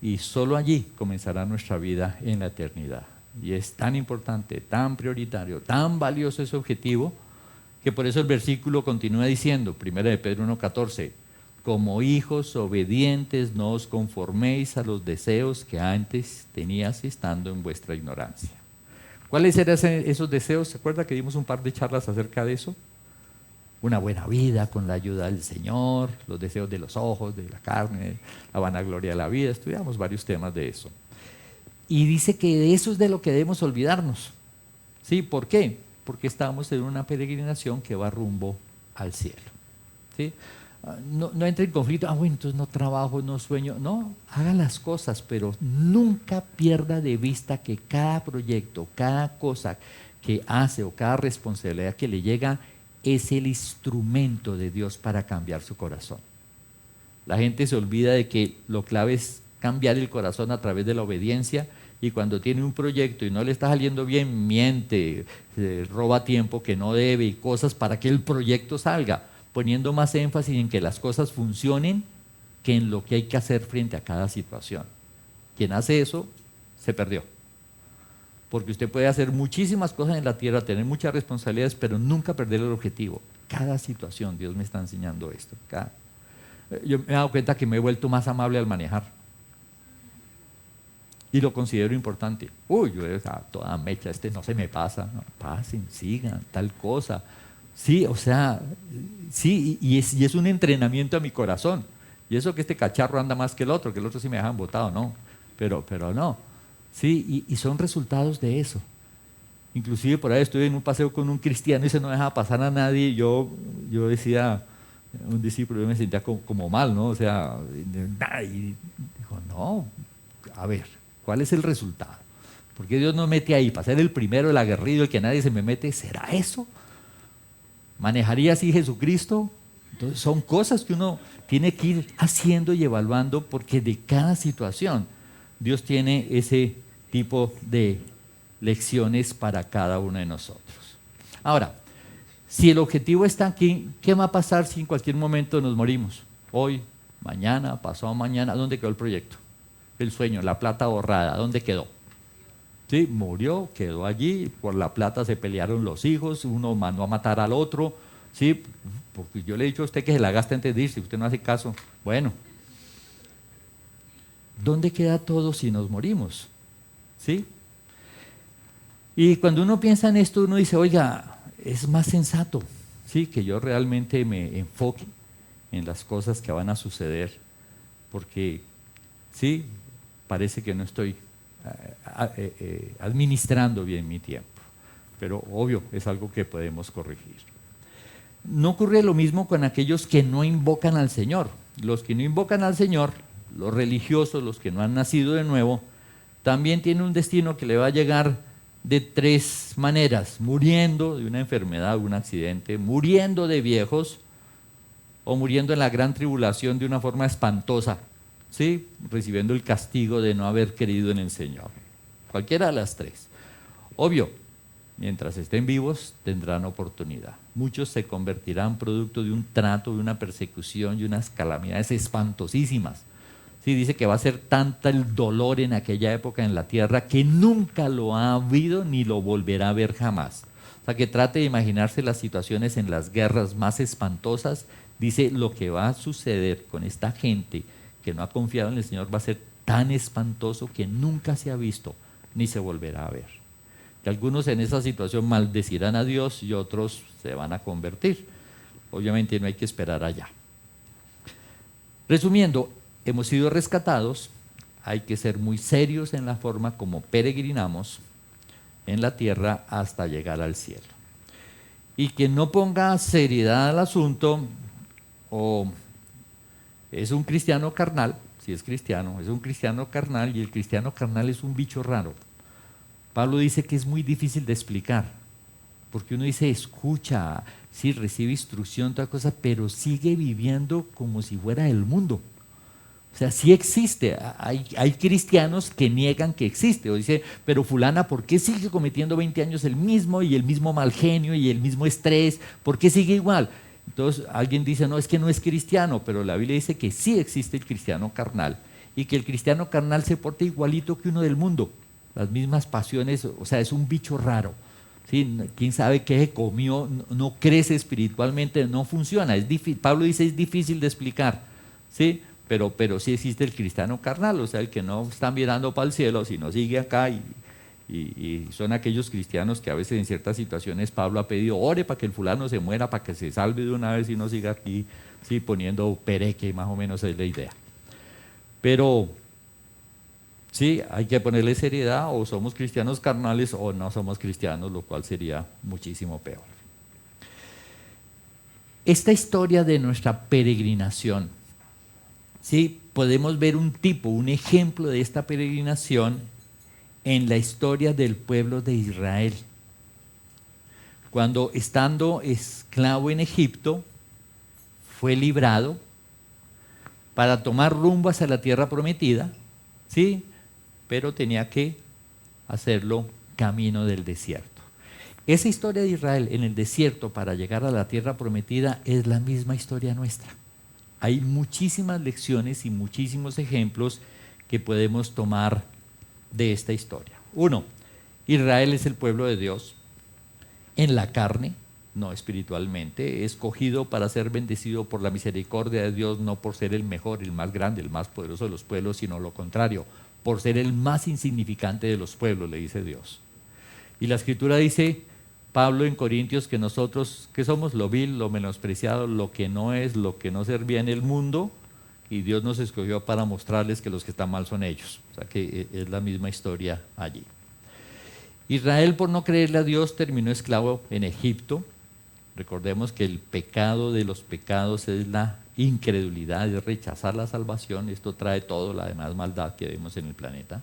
Speaker 1: y solo allí comenzará nuestra vida en la eternidad. Y es tan importante, tan prioritario, tan valioso ese objetivo, que por eso el versículo continúa diciendo, 1 de Pedro 1:14, como hijos obedientes no os conforméis a los deseos que antes tenías estando en vuestra ignorancia. ¿Cuáles eran esos deseos? ¿Se acuerda que dimos un par de charlas acerca de eso? Una buena vida con la ayuda del Señor, los deseos de los ojos, de la carne, la vanagloria de la vida, estudiamos varios temas de eso. Y dice que de eso es de lo que debemos olvidarnos. ¿Sí? ¿Por qué? Porque estamos en una peregrinación que va rumbo al cielo. ¿Sí? no entre en conflicto, bueno, entonces no trabajo, no sueño. No, haga las cosas, pero nunca pierda de vista que cada proyecto, cada cosa que hace o cada responsabilidad que le llega es el instrumento de Dios para cambiar su corazón. La gente se olvida de que lo clave es cambiar el corazón a través de la obediencia, y cuando tiene un proyecto y no le está saliendo bien, miente, roba tiempo que no debe y cosas para que el proyecto salga, poniendo más énfasis en que las cosas funcionen que en lo que hay que hacer frente a cada situación. Quien hace eso, se perdió. Porque usted puede hacer muchísimas cosas en la tierra, tener muchas responsabilidades, pero nunca perder el objetivo. Cada situación, Dios me está enseñando esto. Yo me he dado cuenta que me he vuelto más amable al manejar. Y lo considero importante. Yo toda mecha, no se me pasa. No, pasen, sigan, tal cosa. Sí, o sea, sí, y es un entrenamiento a mi corazón. Y eso que este cacharro anda más que el otro sí me dejan botado, no. Pero no. Sí, y son resultados de eso. Inclusive por ahí estuve en un paseo con un cristiano y se no dejaba pasar a nadie. Yo decía, un discípulo, yo me sentía como mal, ¿no? O sea, y dijo, no, a ver, ¿cuál es el resultado? ¿Por qué Dios nos mete ahí? ¿Para ser el primero, el aguerrido, el que nadie se me mete? ¿Será eso? ¿Manejaría así Jesucristo? Entonces son cosas que uno tiene que ir haciendo y evaluando, porque de cada situación Dios tiene ese tipo de lecciones para cada uno de nosotros. Ahora, si el objetivo está aquí, ¿qué va a pasar si en cualquier momento nos morimos? Hoy, mañana, pasado mañana, ¿dónde quedó el proyecto? El sueño, la plata ahorrada, ¿dónde quedó? Sí, murió, quedó allí, por la plata se pelearon los hijos, uno mandó a matar al otro, sí, porque yo le he dicho a usted que se la gasta antes de irse, usted no hace caso. Bueno, ¿dónde queda todo si nos morimos? ¿Sí? Y cuando uno piensa en esto, uno dice, oiga, es más sensato, ¿sí?, que yo realmente me enfoque en las cosas que van a suceder, porque, sí, parece que no estoy administrando bien mi tiempo, pero obvio, es algo que podemos corregir. No ocurre lo mismo con aquellos que no invocan al Señor. Los que no invocan al Señor, los religiosos, los que no han nacido de nuevo, también tienen un destino que le va a llegar de tres maneras: muriendo de una enfermedad, un accidente, muriendo de viejos, o muriendo en la gran tribulación de una forma espantosa, ¿sí?, recibiendo el castigo de no haber creído en el Señor. Cualquiera de las tres. Obvio, mientras estén vivos tendrán oportunidad. Muchos se convertirán producto de un trato, de una persecución y unas calamidades espantosísimas. Sí, dice que va a ser tanta el dolor en aquella época en la tierra que nunca lo ha habido ni lo volverá a ver jamás. O sea, que trate de imaginarse las situaciones en las guerras más espantosas. Dice, lo que va a suceder con esta gente que no ha confiado en el Señor va a ser tan espantoso que nunca se ha visto ni se volverá a ver. Que algunos en esa situación maldecirán a Dios y otros se van a convertir. Obviamente no hay que esperar allá. Resumiendo, hemos sido rescatados, hay que ser muy serios en la forma como peregrinamos en la tierra hasta llegar al cielo. Y quien no ponga seriedad al asunto, o es un cristiano carnal, si es cristiano, es un cristiano carnal, y el cristiano carnal es un bicho raro. Pablo dice que es muy difícil de explicar, porque uno dice, escucha, sí, recibe instrucción, toda cosa, pero sigue viviendo como si fuera el mundo. O sea, sí existe, hay cristianos que niegan que existe, o dice, pero fulana, ¿por qué sigue cometiendo 20 años el mismo, y el mismo mal genio, y el mismo estrés? ¿Por qué sigue igual? Entonces alguien dice, no, es que no es cristiano, pero la Biblia dice que sí existe el cristiano carnal, y que el cristiano carnal se porta igualito que uno del mundo, las mismas pasiones, o sea, es un bicho raro. ¿Sí? ¿Quién sabe qué se comió? No crece espiritualmente, no funciona. Pablo dice, es difícil de explicar, ¿sí? Pero sí existe el cristiano carnal, o sea, el que no está mirando para el cielo, sino sigue acá, y son aquellos cristianos que a veces en ciertas situaciones Pablo ha pedido, ore para que el fulano se muera, para que se salve de una vez y no siga aquí, sí, poniendo pereque, más o menos es la idea. Pero sí, hay que ponerle seriedad, o somos cristianos carnales o no somos cristianos, lo cual sería muchísimo peor. Esta historia de nuestra peregrinación, ¿sí? Podemos ver un ejemplo de esta peregrinación en la historia del pueblo de Israel. Cuando estando esclavo en Egipto, fue librado para tomar rumbo hacia la tierra prometida, ¿sí? Pero tenía que hacerlo camino del desierto. Esa historia de Israel en el desierto para llegar a la tierra prometida es la misma historia nuestra. Hay muchísimas lecciones y muchísimos ejemplos que podemos tomar de esta historia. Uno, Israel es el pueblo de Dios en la carne, no espiritualmente, escogido para ser bendecido por la misericordia de Dios, no por ser el mejor, el más grande, el más poderoso de los pueblos, sino lo contrario, por ser el más insignificante de los pueblos, le dice Dios. Y la Escritura dice, Pablo en Corintios, que nosotros, que somos lo vil, lo menospreciado, lo que no es, lo que no servía en el mundo, y Dios nos escogió para mostrarles que los que están mal son ellos. O sea que es la misma historia allí. Israel, por no creerle a Dios, terminó esclavo en Egipto. Recordemos que el pecado de los pecados es la incredulidad, es rechazar la salvación. Esto trae toda la demás maldad que vemos en el planeta.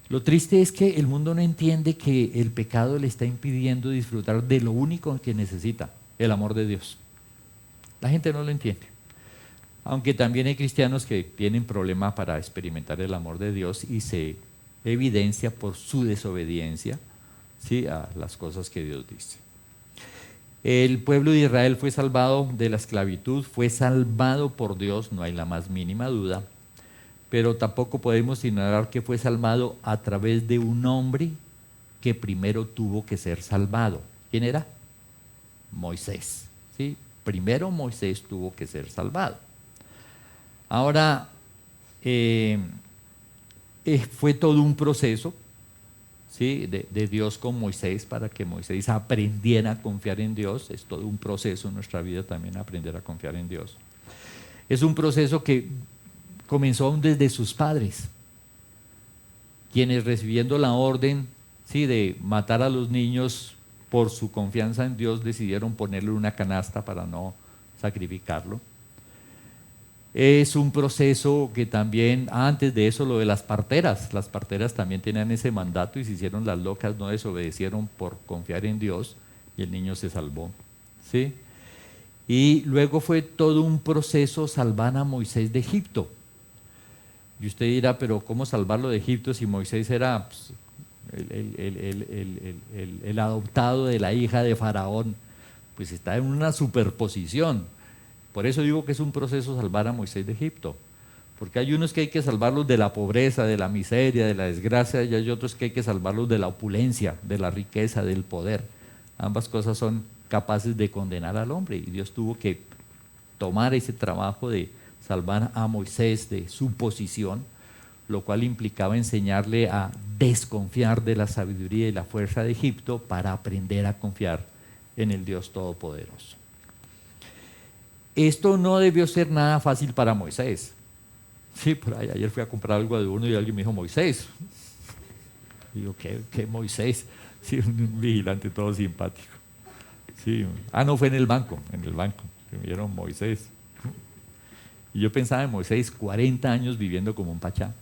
Speaker 1: Lo triste es que el mundo no entiende que el pecado le está impidiendo disfrutar de lo único que necesita, el amor de Dios. La gente no lo entiende. Aunque también hay cristianos que tienen problema para experimentar el amor de Dios y se evidencia por su desobediencia, ¿sí?, a las cosas que Dios dice. El pueblo de Israel fue salvado de la esclavitud, fue salvado por Dios, no hay la más mínima duda, pero tampoco podemos ignorar que fue salvado a través de un hombre que primero tuvo que ser salvado. ¿Quién era? Moisés, ¿sí? Primero Moisés tuvo que ser salvado. Ahora, fue todo un proceso, ¿sí?, de Dios con Moisés para que Moisés aprendiera a confiar en Dios. Es todo un proceso en nuestra vida también aprender a confiar en Dios. Es un proceso que comenzó aún desde sus padres, quienes recibiendo la orden, ¿sí?, de matar a los niños por su confianza en Dios decidieron ponerle una canasta para no sacrificarlo. Es un proceso que también, antes de eso, lo de las parteras también tenían ese mandato y se hicieron las locas, no desobedecieron por confiar en Dios y el niño se salvó, ¿sí? Y luego fue todo un proceso salvar a Moisés de Egipto. Y usted dirá, pero ¿cómo salvarlo de Egipto si Moisés era pues, el adoptado de la hija de Faraón? Pues está en una superposición. Por eso digo que es un proceso salvar a Moisés de Egipto. Porque hay unos que hay que salvarlos de la pobreza, de la miseria, de la desgracia, y hay otros que hay que salvarlos de la opulencia, de la riqueza, del poder. Ambas cosas son capaces de condenar al hombre y Dios tuvo que tomar ese trabajo de salvar a Moisés de su posición, lo cual implicaba enseñarle a desconfiar de la sabiduría y la fuerza de Egipto para aprender a confiar en el Dios Todopoderoso. Esto no debió ser nada fácil para Moisés. Sí, por ahí ayer fui a comprar algo de uno y alguien me dijo Moisés. Digo, ¿qué Moisés? Sí, un vigilante todo simpático. Sí. No, fue en el banco, que me dieron Moisés. Y yo pensaba en Moisés, 40 años viviendo como un pachá,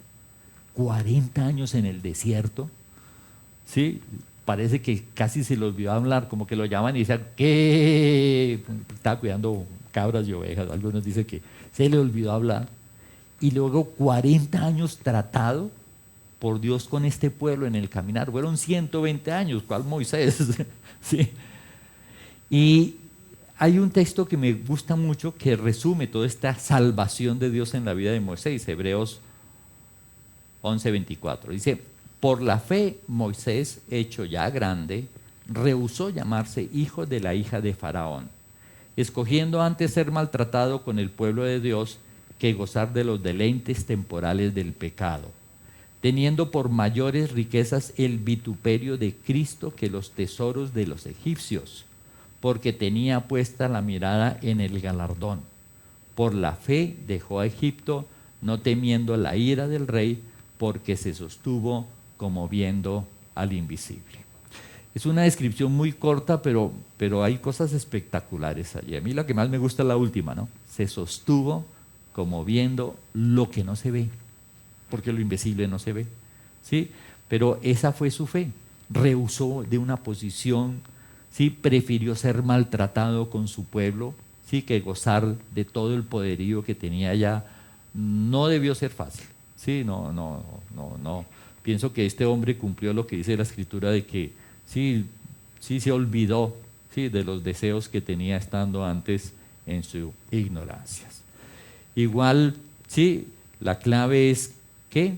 Speaker 1: 40 años en el desierto, ¿sí? Parece que casi se le olvidó hablar, como que lo llaman y dicen, ¿qué? Estaba cuidando cabras y ovejas, algunos dicen que se le olvidó hablar. Y luego 40 años tratado por Dios con este pueblo en el caminar, fueron 120 años, ¿cuál Moisés? ¿Sí? Y hay un texto que me gusta mucho que resume toda esta salvación de Dios en la vida de Moisés, Hebreos 11:24. Dice, por la fe Moisés, hecho ya grande, rehusó llamarse hijo de la hija de Faraón, escogiendo antes ser maltratado con el pueblo de Dios que gozar de los deleites temporales del pecado, teniendo por mayores riquezas el vituperio de Cristo que los tesoros de los egipcios, porque tenía puesta la mirada en el galardón. Por la fe dejó a Egipto, no temiendo la ira del rey, porque se sostuvo como viendo al invisible. Es una descripción muy corta, pero hay cosas espectaculares allí. A mí la que más me gusta es la última, ¿no? Se sostuvo como viendo lo que no se ve, porque lo invisible no se ve, ¿sí? Pero esa fue su fe. Rehusó de una posición, ¿sí? Prefirió ser maltratado con su pueblo, ¿sí? Que gozar de todo el poderío que tenía allá. No debió ser fácil, ¿sí? No. Pienso que este hombre cumplió lo que dice la Escritura de que sí se olvidó, ¿sí? De los deseos que tenía estando antes en su ignorancia. Igual, sí, la clave es que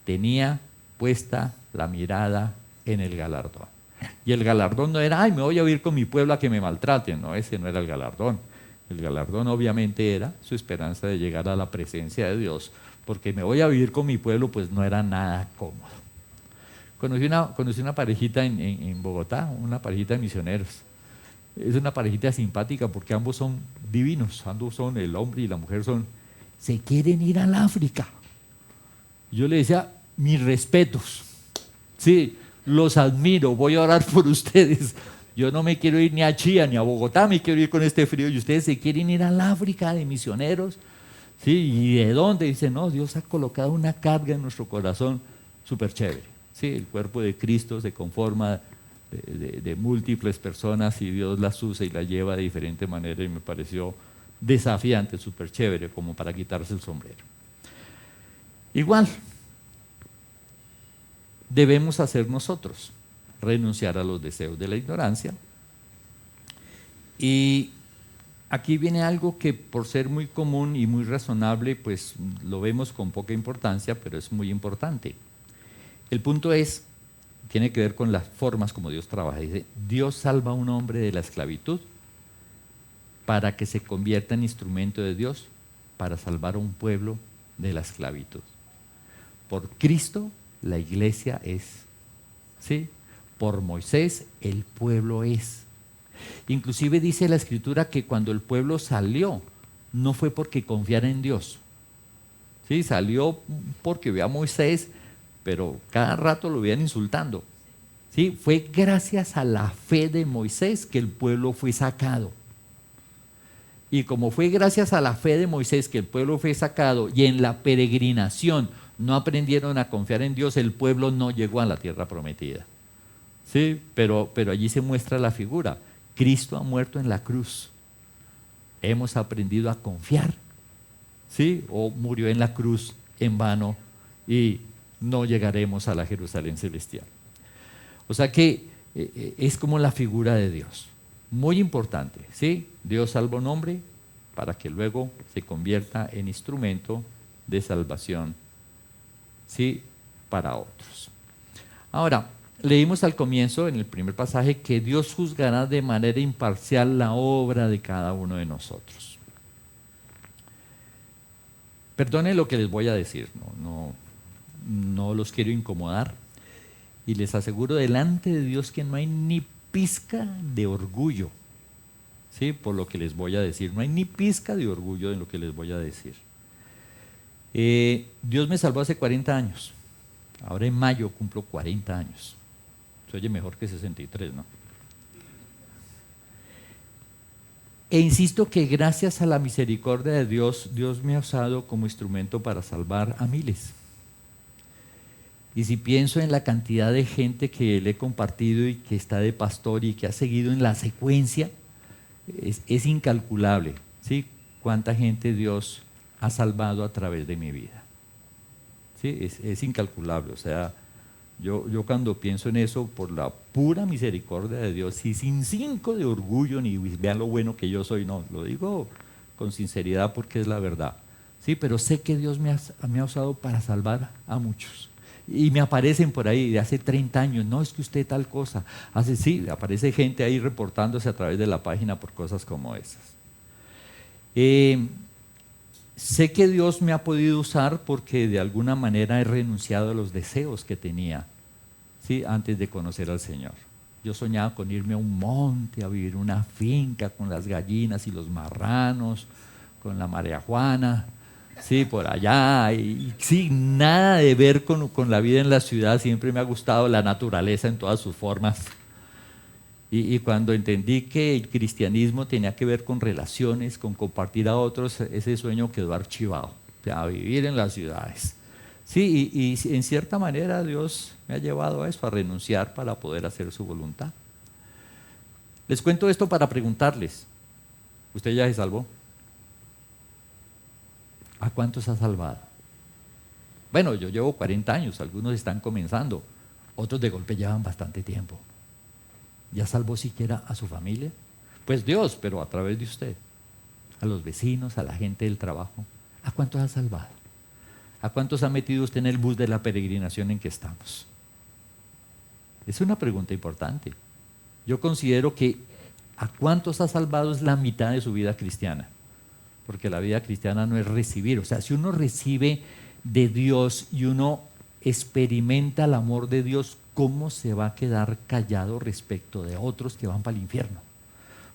Speaker 1: tenía puesta la mirada en el galardón. Y el galardón no era, ay, me voy a ir con mi pueblo a que me maltraten. No, ese no era el galardón. El galardón obviamente era su esperanza de llegar a la presencia de Dios, porque me voy a vivir con mi pueblo, pues no era nada cómodo. Conocí una parejita en Bogotá, una parejita de misioneros. Es una parejita simpática porque ambos son divinos, ambos son, el hombre y la mujer se quieren ir al África. Yo le decía, mis respetos, sí, los admiro, voy a orar por ustedes. Yo no me quiero ir ni a Chía ni a Bogotá, me quiero ir con este frío y ustedes se quieren ir al África de misioneros. ¿Sí? ¿Y de dónde? Dice, no, Dios ha colocado una carga en nuestro corazón súper chévere. ¿Sí? El cuerpo de Cristo se conforma de múltiples personas y Dios las usa y las lleva de diferente manera y me pareció desafiante, súper chévere, como para quitarse el sombrero. Igual, debemos hacer nosotros, renunciar a los deseos de la ignorancia. Y aquí viene algo que por ser muy común y muy razonable, pues lo vemos con poca importancia, pero es muy importante. El punto tiene que ver con las formas como Dios trabaja. Dice, Dios salva a un hombre de la esclavitud para que se convierta en instrumento de Dios para salvar a un pueblo de la esclavitud. Por Cristo la iglesia es, ¿sí? Por Moisés el pueblo es. Inclusive dice la Escritura que cuando el pueblo salió, no fue porque confiara en Dios, ¿sí? Salió porque ve a Moisés, pero cada rato lo veían insultando, ¿sí? Fue gracias a la fe de Moisés que el pueblo fue sacado. Y como fue gracias a la fe de Moisés que el pueblo fue sacado y en la peregrinación no aprendieron a confiar en Dios, el pueblo no llegó a la tierra prometida. Sí, pero allí se muestra la figura. Cristo ha muerto en la cruz. Hemos aprendido a confiar, ¿sí? O murió en la cruz en vano y no llegaremos a la Jerusalén celestial. O sea que es como la figura de Dios. Muy importante, ¿sí? Dios salva a un hombre para que luego se convierta en instrumento de salvación, ¿sí? Para otros. Ahora, leímos al comienzo, en el primer pasaje, que Dios juzgará de manera imparcial la obra de cada uno de nosotros. Perdonen lo que les voy a decir, no los quiero incomodar, y les aseguro delante de Dios que no hay ni pizca de orgullo, ¿sí? Por lo que les voy a decir, no hay ni pizca de orgullo en lo que les voy a decir. Dios me salvó hace 40 años, ahora en mayo cumplo 40 años. Se oye mejor que 63, ¿no? E insisto que gracias a la misericordia de Dios, Dios me ha usado como instrumento para salvar a miles. Y si pienso en la cantidad de gente que le he compartido y que está de pastor y que ha seguido en la secuencia, es incalculable, ¿sí? Cuánta gente Dios ha salvado a través de mi vida. ¿Sí? Es incalculable, o sea, yo cuando pienso en eso, por la pura misericordia de Dios, y sin cinco de orgullo, ni vean lo bueno que yo soy, no, lo digo con sinceridad porque es la verdad. Sí, pero sé que Dios me ha usado para salvar a muchos. Y me aparecen por ahí de hace 30 años, no, es que usted tal cosa. Sí, aparece gente ahí reportándose a través de la página por cosas como esas. Sé que Dios me ha podido usar porque de alguna manera he renunciado a los deseos que tenía, ¿sí? Antes de conocer al Señor. Yo soñaba con irme a un monte, a vivir en una finca con las gallinas y los marranos, con la María Juana, sí, por allá. Y sí, nada de ver con la vida en la ciudad. Siempre me ha gustado la naturaleza en todas sus formas. Y cuando entendí que el cristianismo tenía que ver con relaciones, con compartir a otros, ese sueño quedó archivado, o sea, a vivir en las ciudades. Sí, y en cierta manera Dios me ha llevado a eso, a renunciar para poder hacer su voluntad. Les cuento esto para preguntarles, ¿usted ya se salvó? ¿A cuántos ha salvado? Bueno, yo llevo 40 años, algunos están comenzando, otros de golpe llevan bastante tiempo. ¿Ya salvó siquiera a su familia? Pues Dios, pero a través de usted, a los vecinos, a la gente del trabajo. ¿A cuántos ha salvado? ¿A cuántos ha metido usted en el bus de la peregrinación en que estamos? Es una pregunta importante. Yo considero que a cuántos ha salvado es la mitad de su vida cristiana, porque la vida cristiana no es recibir. O sea, si uno recibe de Dios y uno experimenta el amor de Dios, ¿cómo se va a quedar callado respecto de otros que van para el infierno?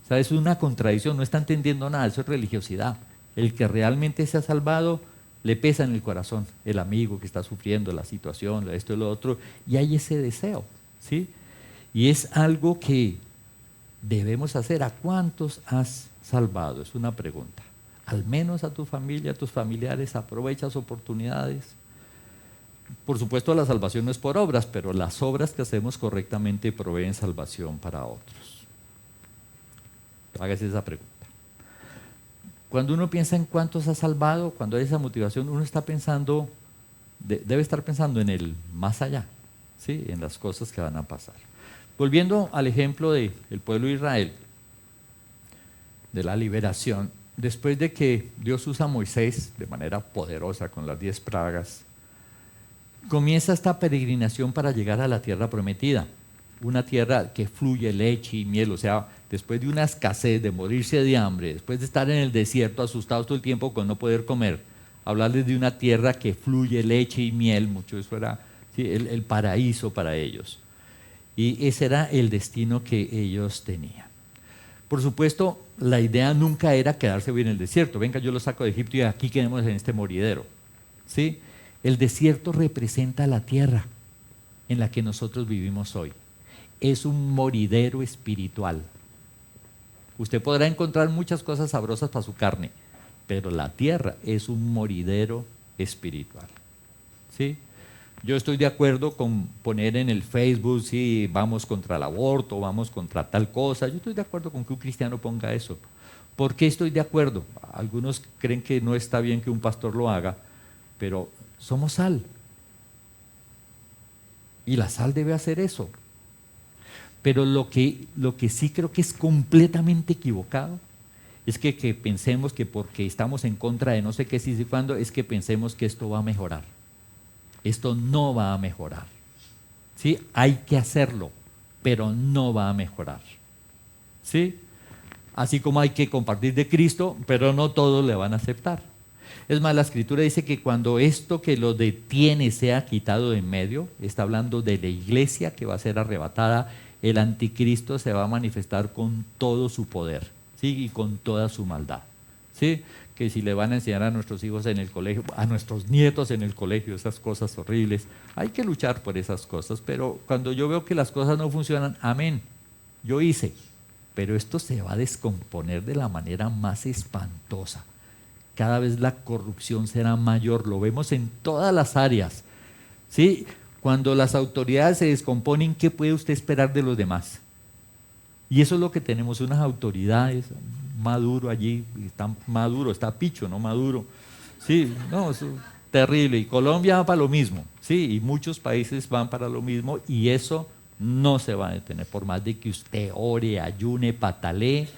Speaker 1: O sea, es una contradicción, no está entendiendo nada, eso es religiosidad. El que realmente se ha salvado le pesa en el corazón el amigo que está sufriendo la situación, esto y lo otro, y hay ese deseo, ¿sí? Y es algo que debemos hacer. ¿A cuántos has salvado? Es una pregunta. Al menos a tu familia, a tus familiares, aprovechas oportunidades. Por supuesto, la salvación no es por obras, pero las obras que hacemos correctamente proveen salvación para otros. Hágase esa pregunta. Cuando uno piensa en cuántos ha salvado, cuando hay esa motivación, uno está pensando, debe estar pensando en el más allá, ¿sí? En las cosas que van a pasar. Volviendo al ejemplo del pueblo de Israel, de la liberación, después de que Dios usa a Moisés de manera poderosa con las 10 plagas, comienza esta peregrinación para llegar a la tierra prometida, una tierra que fluye leche y miel. O sea, después de una escasez, de morirse de hambre, después de estar en el desierto asustados todo el tiempo con no poder comer, hablarles de una tierra que fluye leche y miel, mucho eso era, sí, el paraíso para ellos. Y ese era el destino que ellos tenían. Por supuesto, la idea nunca era quedarse bien en el desierto. Venga, yo lo saco de Egipto y aquí quedemos en este moridero, ¿sí? El desierto representa la tierra en la que nosotros vivimos hoy. Es un moridero espiritual. Usted podrá encontrar muchas cosas sabrosas para su carne, pero la tierra es un moridero espiritual, ¿sí? Yo estoy de acuerdo con poner en el Facebook, sí, vamos contra el aborto, vamos contra tal cosa. Yo estoy de acuerdo con que un cristiano ponga eso. ¿Por qué estoy de acuerdo? Algunos creen que no está bien que un pastor lo haga, pero somos sal. Y la sal debe hacer eso. Pero lo que sí creo que es completamente equivocado es que pensemos que porque estamos en contra de no sé qué, si y cuándo, es que pensemos que esto va a mejorar. Esto no va a mejorar. ¿Sí? Hay que hacerlo, pero no va a mejorar. ¿Sí? Así como hay que compartir de Cristo, pero no todos le van a aceptar. Es más, la Escritura dice que cuando esto que lo detiene sea quitado de en medio, está hablando de la iglesia que va a ser arrebatada, el anticristo se va a manifestar con todo su poder, ¿sí? Y con toda su maldad, ¿sí? Que si le van a enseñar a nuestros hijos en el colegio, a nuestros nietos en el colegio, esas cosas horribles, hay que luchar por esas cosas, pero cuando yo veo que las cosas no funcionan, amén, yo hice, pero esto se va a descomponer de la manera más espantosa. Cada vez la corrupción será mayor, lo vemos en todas las áreas, ¿sí? Cuando las autoridades se descomponen, ¿qué puede usted esperar de los demás? Y eso es lo que tenemos, unas autoridades, Maduro allí, está Maduro, está Picho, no Maduro. Sí, no, es terrible. Y Colombia va para lo mismo, sí, y muchos países van para lo mismo, y eso no se va a detener. Por más de que usted ore, ayune, patalee,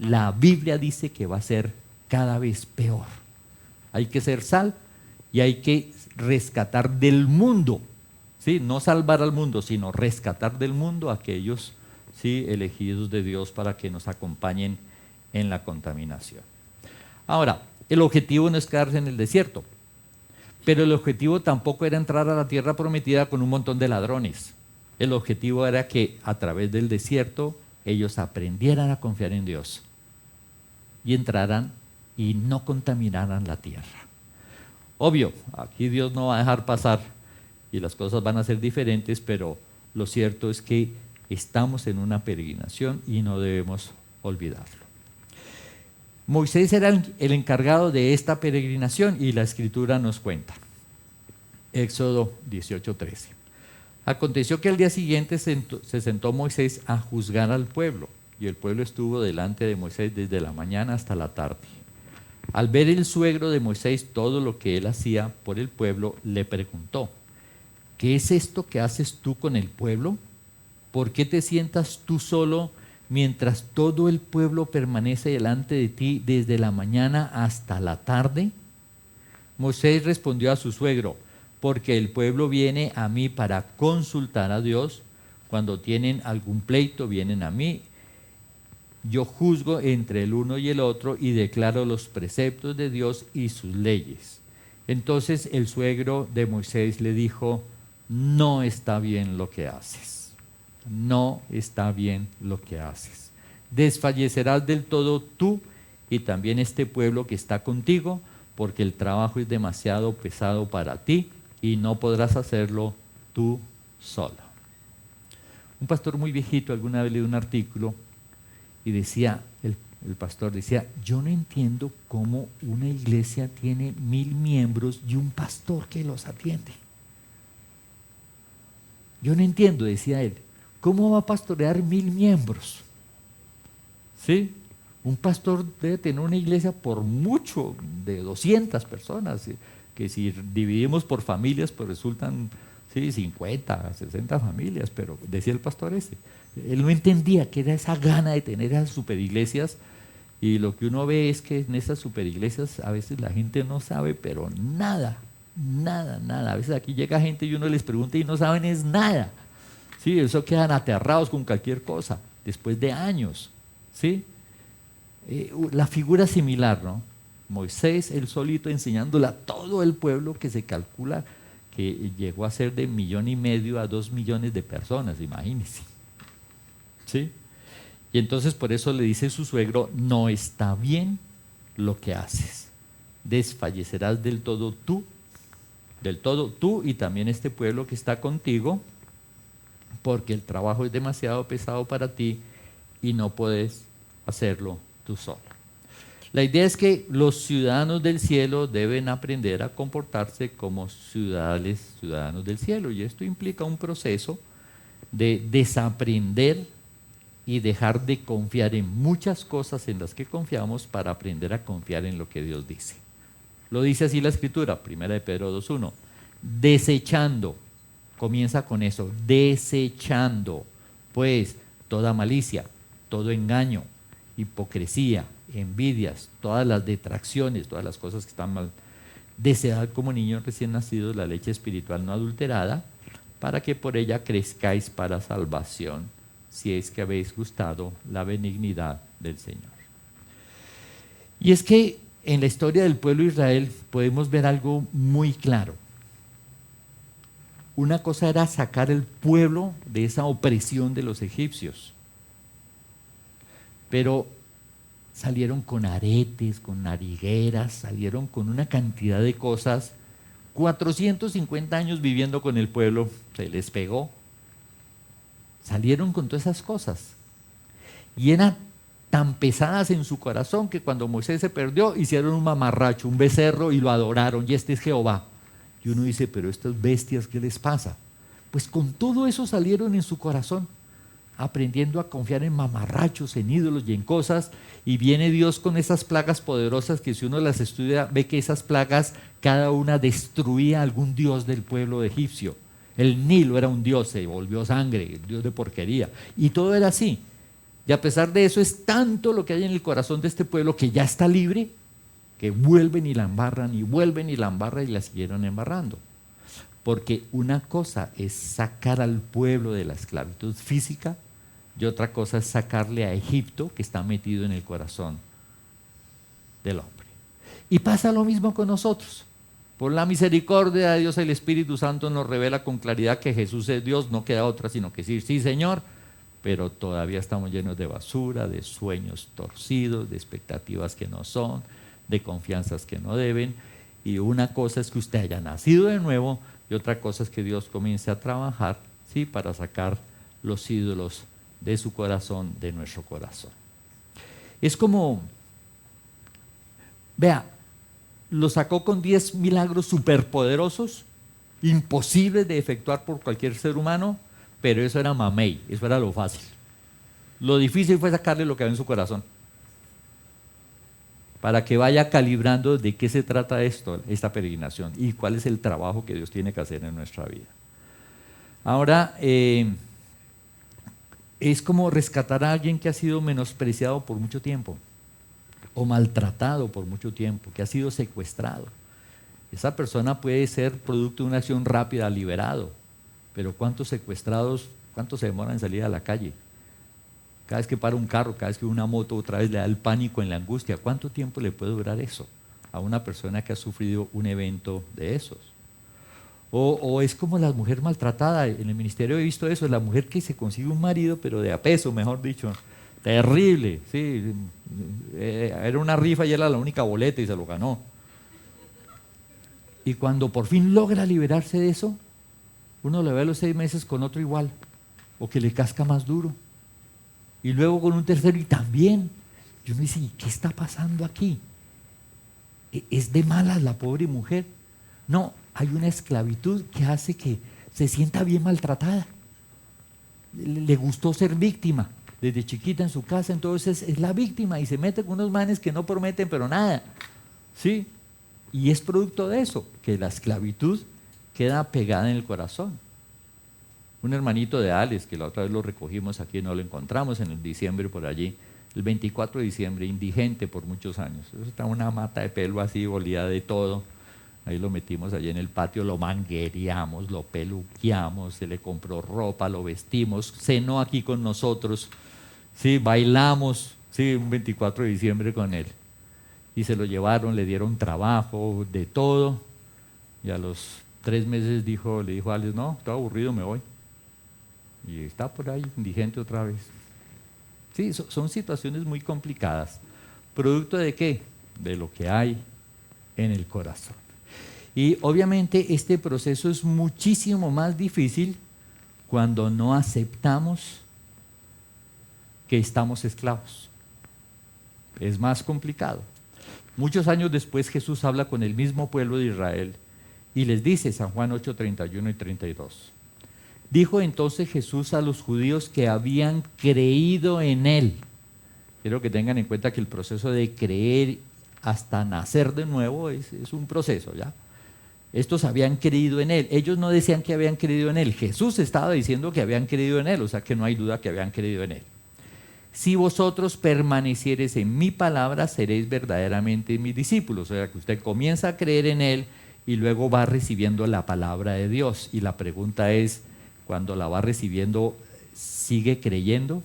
Speaker 1: la Biblia dice que va a ser cada vez peor. Hay que ser sal y hay que rescatar del mundo, ¿sí? No salvar al mundo, sino rescatar del mundo a aquellos, ¿sí?, elegidos de Dios para que nos acompañen en la contaminación. Ahora, el objetivo no es quedarse en el desierto, pero el objetivo tampoco era entrar a la tierra prometida con un montón de ladrones. El objetivo era que a través del desierto ellos aprendieran a confiar en Dios y entraran y no contaminaran la tierra. Obvio, aquí Dios no va a dejar pasar y las cosas van a ser diferentes, pero lo cierto es que Estamos en una peregrinación y no debemos olvidarlo. Moisés era el encargado de esta peregrinación y la Escritura nos cuenta. Éxodo 18:13. Aconteció que al día siguiente se sentó Moisés a juzgar al pueblo, y el pueblo estuvo delante de Moisés desde la mañana hasta la tarde. Al ver el suegro de Moisés todo lo que él hacía por el pueblo, le preguntó: ¿qué es esto que haces tú con el pueblo? ¿Por qué te sientas tú solo mientras todo el pueblo permanece delante de ti desde la mañana hasta la tarde? Moisés respondió a su suegro: porque el pueblo viene a mí para consultar a Dios. Cuando tienen algún pleito, vienen a mí. Yo juzgo entre el uno y el otro y declaro los preceptos de Dios y sus leyes. Entonces el suegro de Moisés le dijo: no está bien lo que haces. No está bien lo que haces. Desfallecerás del todo tú y también este pueblo que está contigo, porque el trabajo es demasiado pesado para ti y no podrás hacerlo tú solo. Un pastor muy viejito alguna vez leí un artículo y decía, el pastor decía: yo no entiendo cómo una iglesia tiene 1000 miembros y un pastor que los atiende. Yo no entiendo, decía él, ¿cómo va a pastorear 1000 miembros? ¿Sí? Un pastor debe tener una iglesia por mucho de 200 personas, ¿sí? Que si dividimos por familias, pues resultan, sí, 50, 60 familias, pero decía el pastor ese. Él no entendía qué era esa gana de tener esas superiglesias, y lo que uno ve es que en esas superiglesias a veces la gente no sabe, pero nada, nada, nada. A veces aquí llega gente y uno les pregunta y no saben es nada. Sí, eso quedan aterrados con cualquier cosa, después de años, ¿sí? La figura similar, ¿no? Moisés, él solito enseñándole a todo el pueblo, que se calcula que llegó a ser de 1,5 millones a 2 millones de personas, imagínense. ¿Sí? Y entonces por eso le dice su suegro: no está bien lo que haces. Desfallecerás del todo tú y también este pueblo que está contigo, porque el trabajo es demasiado pesado para ti y no puedes hacerlo tú solo. La idea es que los ciudadanos del cielo deben aprender a comportarse como ciudadanos del cielo, y esto implica un proceso de desaprender y dejar de confiar en muchas cosas en las que confiamos para aprender a confiar en lo que Dios dice. Lo dice así la Escritura, 1 de Pedro 2:1, desechando, comienza con eso, desechando, pues, toda malicia, todo engaño, hipocresía, envidias, todas las detracciones, todas las cosas que están mal. Desead como niños recién nacidos la leche espiritual no adulterada, para que por ella crezcáis para salvación, si es que habéis gustado la benignidad del Señor. Y es que en la historia del pueblo de Israel podemos ver algo muy claro. Una cosa era sacar el pueblo de esa opresión de los egipcios, pero salieron con aretes, con narigueras, salieron con una cantidad de cosas. 450 años viviendo con el pueblo, se les pegó. Salieron con todas esas cosas. Y eran tan pesadas en su corazón que cuando Moisés se perdió, hicieron un mamarracho, un becerro, y lo adoraron, y este es Jehová. Y uno dice: pero estas bestias, ¿qué les pasa? Pues con todo eso salieron en su corazón, aprendiendo a confiar en mamarrachos, en ídolos y en cosas, y viene Dios con esas plagas poderosas que si uno las estudia ve que esas plagas cada una destruía a algún dios del pueblo egipcio. El Nilo era un dios, se volvió sangre, el dios de porquería, y todo era así. Y a pesar de eso es tanto lo que hay en el corazón de este pueblo que ya está libre, que vuelven y la embarran y vuelven y la embarran y la siguieron embarrando. Porque una cosa es sacar al pueblo de la esclavitud física y otra cosa es sacarle a Egipto, que está metido en el corazón del hombre. Y pasa lo mismo con nosotros. Por la misericordia de Dios, el Espíritu Santo nos revela con claridad que Jesús es Dios. No queda otra sino que decir: sí, Señor, pero todavía estamos llenos de basura, de sueños torcidos, de expectativas que no son, de confianzas que no deben. Y una cosa es que usted haya nacido de nuevo, y otra cosa es que Dios comience a trabajar, ¿sí?, para sacar los ídolos de su corazón, de nuestro corazón. Es como, vea, lo sacó con 10 milagros superpoderosos, imposibles de efectuar por cualquier ser humano, pero eso era mamey, eso era lo fácil. Lo difícil fue sacarle lo que había en su corazón, para que vaya calibrando de qué se trata esta peregrinación, y cuál es el trabajo que Dios tiene que hacer en nuestra vida. Ahora, es como rescatar a alguien que ha sido menospreciado por mucho tiempo, o maltratado por mucho tiempo, que ha sido secuestrado. Esa persona puede ser producto de una acción rápida, liberado, pero ¿cuántos secuestrados, cuántos se demoran en salir a la calle? Cada vez que para un carro, cada vez que una moto, otra vez le da el pánico en la angustia. ¿Cuánto tiempo le puede durar eso a una persona que ha sufrido un evento de esos? O es como la mujer maltratada. En el ministerio he visto eso, la mujer que se consigue un marido, pero de a peso, mejor dicho. Terrible, sí. Era una rifa y era la única boleta y se lo ganó. Y cuando por fin logra liberarse de eso, uno le ve a los 6 meses con otro igual, o que le casca más duro. Y luego con un tercero y también. Yo me dice, ¿y qué está pasando aquí? ¿Es de malas la pobre mujer? No, hay una esclavitud que hace que se sienta bien maltratada. Le gustó ser víctima desde chiquita en su casa, entonces es la víctima y se mete con unos manes que no prometen pero nada. ¿Sí? Y es producto de eso, que la esclavitud queda pegada en el corazón. Un hermanito de Alex, que la otra vez lo recogimos aquí, no lo encontramos en el diciembre por allí, el 24 de diciembre, indigente por muchos años. Eso está una mata de pelo así, olía de todo. Ahí lo metimos allí en el patio, lo manguereamos, lo peluqueamos, se le compró ropa, lo vestimos, cenó aquí con nosotros, sí, bailamos, sí, un 24 de diciembre con él. Y se lo llevaron, le dieron trabajo, de todo. Y a los 3 meses le dijo a Alex, no, estoy aburrido, me voy. Y está por ahí, indigente otra vez. Sí, son situaciones muy complicadas. ¿Producto de qué? De lo que hay en el corazón. Y obviamente este proceso es muchísimo más difícil cuando no aceptamos que estamos esclavos. Es más complicado. Muchos años después Jesús habla con el mismo pueblo de Israel y les dice, San Juan 8, 31 y 32. Dijo entonces Jesús a los judíos que habían creído en Él. Quiero que tengan en cuenta que el proceso de creer hasta nacer de nuevo es un proceso, ¿ya? Estos habían creído en Él. Ellos no decían que habían creído en Él. Jesús estaba diciendo que habían creído en Él, o sea que no hay duda que habían creído en Él. Si vosotros permaneciereis en mi palabra, seréis verdaderamente mis discípulos. O sea que usted comienza a creer en Él y luego va recibiendo la palabra de Dios. Y la pregunta es, cuando la va recibiendo, ¿sigue creyendo?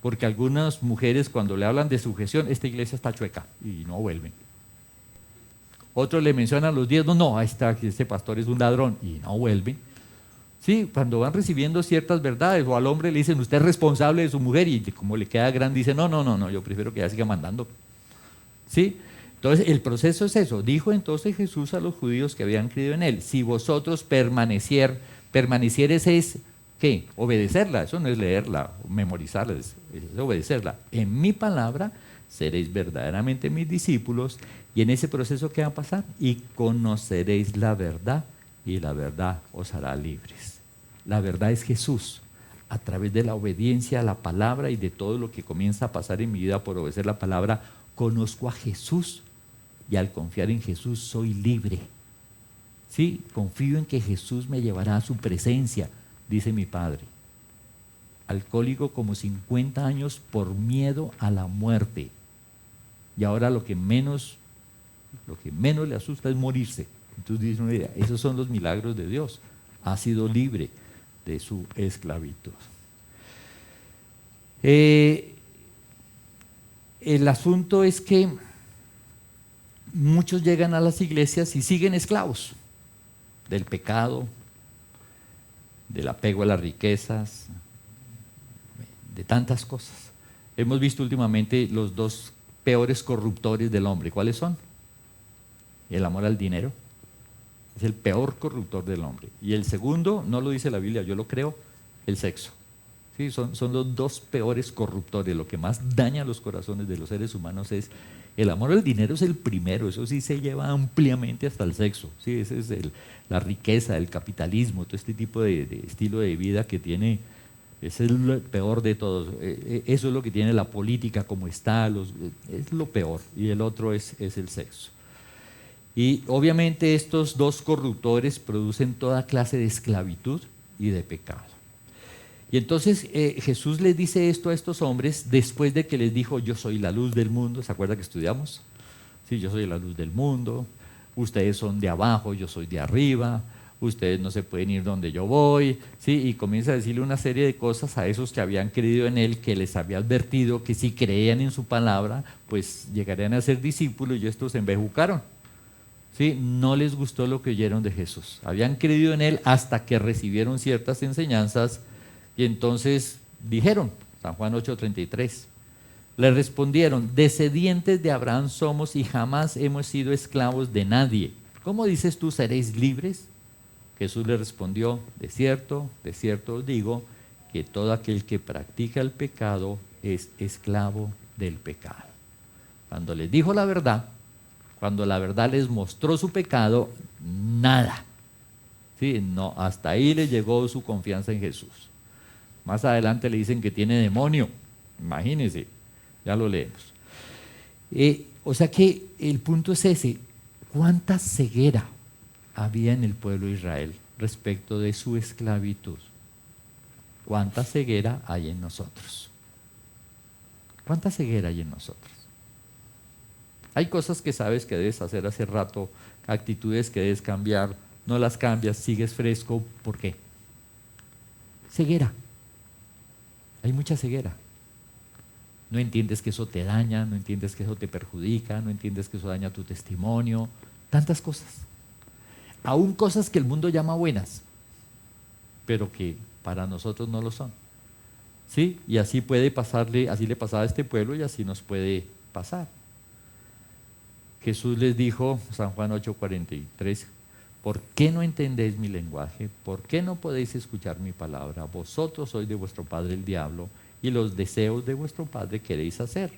Speaker 1: Porque algunas mujeres cuando le hablan de sujeción, esta iglesia está chueca y no vuelven. Otros le mencionan los diezmos, no, este pastor es un ladrón y no vuelven. Sí, cuando van recibiendo ciertas verdades, o al hombre le dicen, usted es responsable de su mujer, y como le queda grande, dice, no, yo prefiero que ella siga mandando. ¿Sí? Entonces, el proceso es eso. Dijo entonces Jesús a los judíos que habían creído en Él, si vosotros permanecieres es, ¿qué? Obedecerla, eso no es leerla, memorizarla, es obedecerla. En mi palabra seréis verdaderamente mis discípulos, y en ese proceso, ¿qué va a pasar? Y conoceréis la verdad, y la verdad os hará libres. La verdad es Jesús. A través de la obediencia a la palabra y de todo lo que comienza a pasar en mi vida por obedecer la palabra, conozco a Jesús y al confiar en Jesús soy libre. Sí, confío en que Jesús me llevará a su presencia, dice mi padre. Alcohólico como 50 años por miedo a la muerte. Y ahora lo que menos le asusta es morirse. Entonces dice una idea, esos son los milagros de Dios. Ha sido libre de su esclavitud. El asunto es que muchos llegan a las iglesias y siguen esclavos del pecado, del apego a las riquezas, de tantas cosas. Hemos visto últimamente los 2 peores corruptores del hombre. ¿Cuáles son? El amor al dinero Es el peor corruptor del hombre. Y el segundo, no lo dice la Biblia, yo lo creo, el sexo. Sí, son los dos peores corruptores. Lo que más daña los corazones de los seres humanos es el amor al dinero, es el primero. Eso sí se lleva ampliamente hasta el sexo. Sí, ese es la riqueza, el capitalismo, todo este tipo de estilo de vida que tiene. Ese es lo peor de todos. Eso es lo que tiene la política como está. Es lo peor. Y el otro es el sexo. Y obviamente estos dos corruptores producen toda clase de esclavitud y de pecado. Y entonces Jesús les dice esto a estos hombres después de que les dijo, yo soy la luz del mundo. ¿Se acuerda que estudiamos? Sí, yo soy la luz del mundo. Ustedes son de abajo, yo soy de arriba. Ustedes no se pueden ir donde yo voy. ¿Sí? Y comienza a decirle una serie de cosas a esos que habían creído en él, que les había advertido que si creían en su palabra, pues llegarían a ser discípulos, y estos se embejucaron. ¿Sí? No les gustó lo que oyeron de Jesús. Habían creído en él hasta que recibieron ciertas enseñanzas y entonces dijeron, San Juan 8:33, le respondieron, descendientes de Abraham somos y jamás hemos sido esclavos de nadie. ¿Cómo dices tú, seréis libres? Jesús le respondió, de cierto os digo, que todo aquel que practica el pecado es esclavo del pecado. Cuando les dijo la verdad, cuando la verdad les mostró su pecado, nada. ¿Sí? No, hasta ahí les llegó su confianza en Jesús. Más adelante le dicen que tiene demonio. Imagínense, ya lo leemos. O sea que el punto es ese. ¿Cuánta ceguera había en el pueblo de Israel respecto de su esclavitud? ¿Cuánta ceguera hay en nosotros? ¿Cuánta ceguera hay en nosotros? Hay cosas que sabes que debes hacer hace rato, actitudes que debes cambiar, no las cambias, sigues fresco. ¿Por qué? Ceguera. Hay mucha ceguera. No entiendes que eso te daña, no entiendes que eso te perjudica, no entiendes que eso daña tu testimonio, tantas cosas. Aún cosas que el mundo llama buenas, pero que para nosotros no lo son. ¿Sí? Y así puede pasarle, así le pasaba a este pueblo y así nos puede pasar. Jesús les dijo, San Juan 8:43, ¿por qué no entendéis mi lenguaje? ¿Por qué no podéis escuchar mi palabra? Vosotros sois de vuestro padre el diablo, y los deseos de vuestro padre queréis hacer.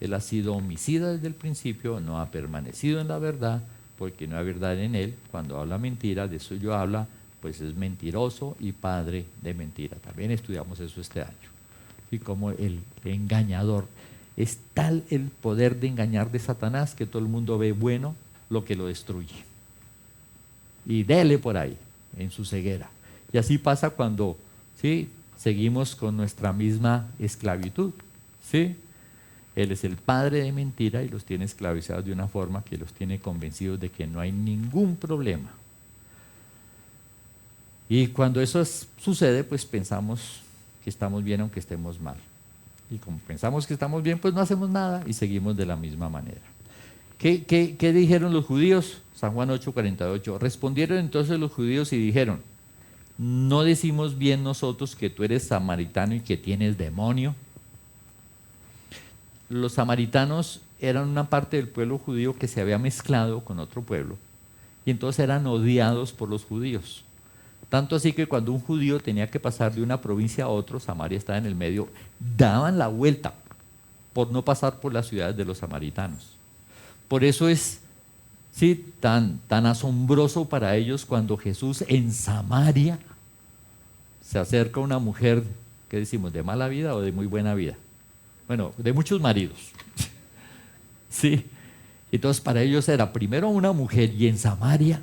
Speaker 1: Él ha sido homicida desde el principio, no ha permanecido en la verdad, porque no hay verdad en él. Cuando habla mentira, de suyo habla, pues es mentiroso y padre de mentira. También estudiamos eso este año. Y como el engañador. Es tal el poder de engañar de Satanás que todo el mundo ve bueno lo que lo destruye. Y dele por ahí, en su ceguera. Y así pasa cuando, ¿sí?, seguimos con nuestra misma esclavitud. ¿Sí? Él es el padre de mentira y los tiene esclavizados de una forma que los tiene convencidos de que no hay ningún problema. Y cuando eso sucede, pues pensamos que estamos bien aunque estemos mal. Y como pensamos que estamos bien, pues no hacemos nada y seguimos de la misma manera. ¿Qué dijeron los judíos? San Juan 8:48. Respondieron entonces los judíos y dijeron, ¿no decimos bien nosotros que tú eres samaritano y que tienes demonio? Los samaritanos eran una parte del pueblo judío que se había mezclado con otro pueblo y entonces eran odiados por los judíos. Tanto así que cuando un judío tenía que pasar de una provincia a otra, Samaria estaba en el medio, daban la vuelta por no pasar por las ciudades de los samaritanos. Por eso es, sí, tan asombroso para ellos cuando Jesús en Samaria se acerca a una mujer, ¿qué decimos? ¿De mala vida o de muy buena vida? Bueno, de muchos maridos. Sí. Entonces para ellos era primero una mujer y en Samaria.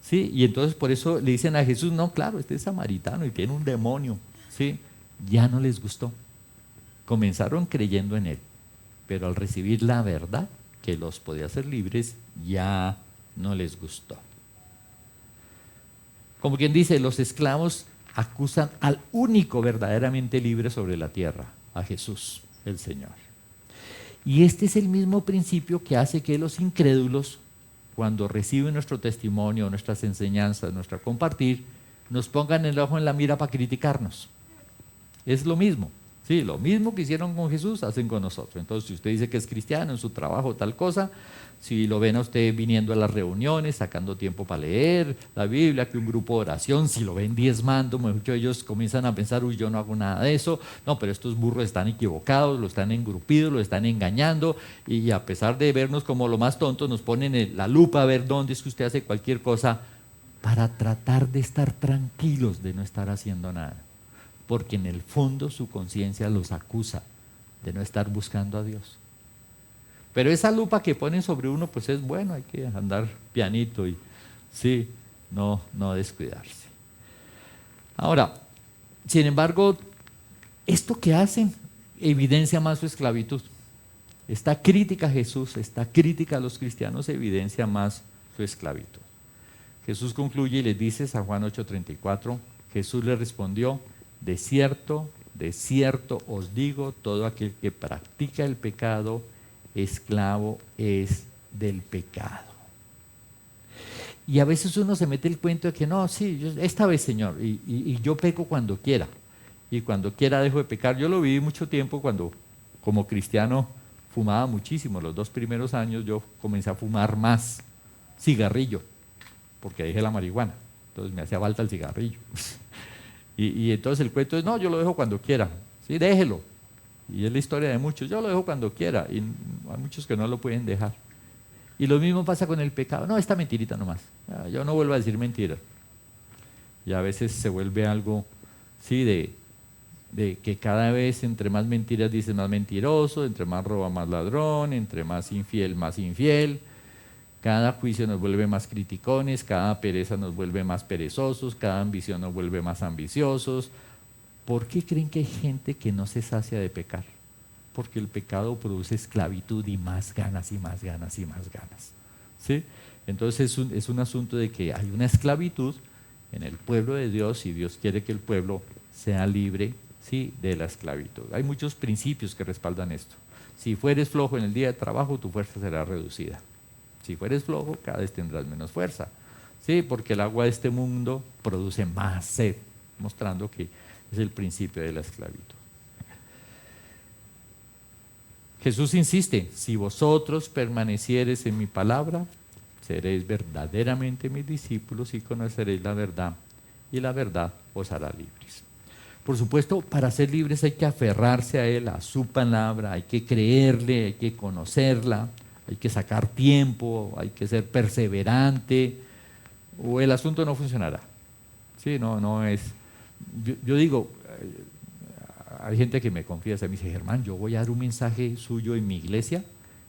Speaker 1: ¿Sí? Y entonces por eso le dicen a Jesús, no, claro, este es samaritano y tiene un demonio. ¿Sí? Ya no les gustó. Comenzaron creyendo en él, pero al recibir la verdad que los podía hacer libres, ya no les gustó. Como quien dice, los esclavos acusan al único verdaderamente libre sobre la tierra, a Jesús, el Señor. Y este es el mismo principio que hace que los incrédulos, cuando reciben nuestro testimonio, nuestras enseñanzas, nuestra compartir, nos pongan el ojo en la mira para criticarnos. Es lo mismo. Sí, lo mismo que hicieron con Jesús, hacen con nosotros. Entonces, si usted dice que es cristiano en su trabajo, tal cosa, si lo ven a usted viniendo a las reuniones, sacando tiempo para leer la Biblia, que un grupo de oración, si lo ven diezmando, muchos de ellos comienzan a pensar, uy, yo no hago nada de eso. No, pero estos burros están equivocados, lo están engrupidos, lo están engañando, y a pesar de vernos como lo más tontos, nos ponen la lupa a ver dónde es que usted hace cualquier cosa para tratar de estar tranquilos, de no estar haciendo nada. Porque en el fondo su conciencia los acusa de no estar buscando a Dios. Pero esa lupa que ponen sobre uno, pues es bueno, hay que andar pianito y sí, no descuidarse. Ahora, sin embargo, esto que hacen evidencia más su esclavitud. Esta crítica a Jesús, esta crítica a los cristianos evidencia más su esclavitud. Jesús concluye y les dice, San Juan 8:34, Jesús le respondió, de cierto os digo, todo aquel que practica el pecado, esclavo es del pecado. Y a veces uno se mete el cuento de que no, sí, esta vez Señor, y yo peco cuando quiera, y cuando quiera dejo de pecar. Yo lo viví mucho tiempo cuando como cristiano fumaba muchísimo. Los 2 primeros años yo comencé a fumar más cigarrillo, porque dejé la marihuana, entonces me hacía falta el cigarrillo. Y entonces el cuento es, no, yo lo dejo cuando quiera, sí, déjelo. Y es la historia de muchos, yo lo dejo cuando quiera, y hay muchos que no lo pueden dejar. Y lo mismo pasa con el pecado, no, esta mentirita nomás, yo no vuelvo a decir mentiras. Y a veces se vuelve algo, sí, de que cada vez entre más mentiras dices más mentiroso, entre más roba más ladrón, entre más infiel. Cada juicio nos vuelve más criticones, cada pereza nos vuelve más perezosos, cada ambición nos vuelve más ambiciosos. ¿Por qué creen que hay gente que no se sacia de pecar? Porque el pecado produce esclavitud y más ganas y más ganas y más ganas. ¿Sí? Entonces es un asunto de que hay una esclavitud en el pueblo de Dios y Dios quiere que el pueblo sea libre, ¿sí?, de la esclavitud. Hay muchos principios que respaldan esto. Si fueres flojo en el día de trabajo, tu fuerza será reducida. Si fueres flojo, cada vez tendrás menos fuerza. Sí, porque el agua de este mundo produce más sed, mostrando que es el principio de la esclavitud. Jesús insiste, si vosotros permaneciereis en mi palabra, seréis verdaderamente mis discípulos y conoceréis la verdad, y la verdad os hará libres. Por supuesto, para ser libres hay que aferrarse a Él, a su palabra, hay que creerle, hay que conocerla, hay que sacar tiempo, hay que ser perseverante, o el asunto no funcionará. Sí, no es. Yo digo, hay gente que me confiesa, me dice, Germán, yo voy a dar un mensaje suyo en mi iglesia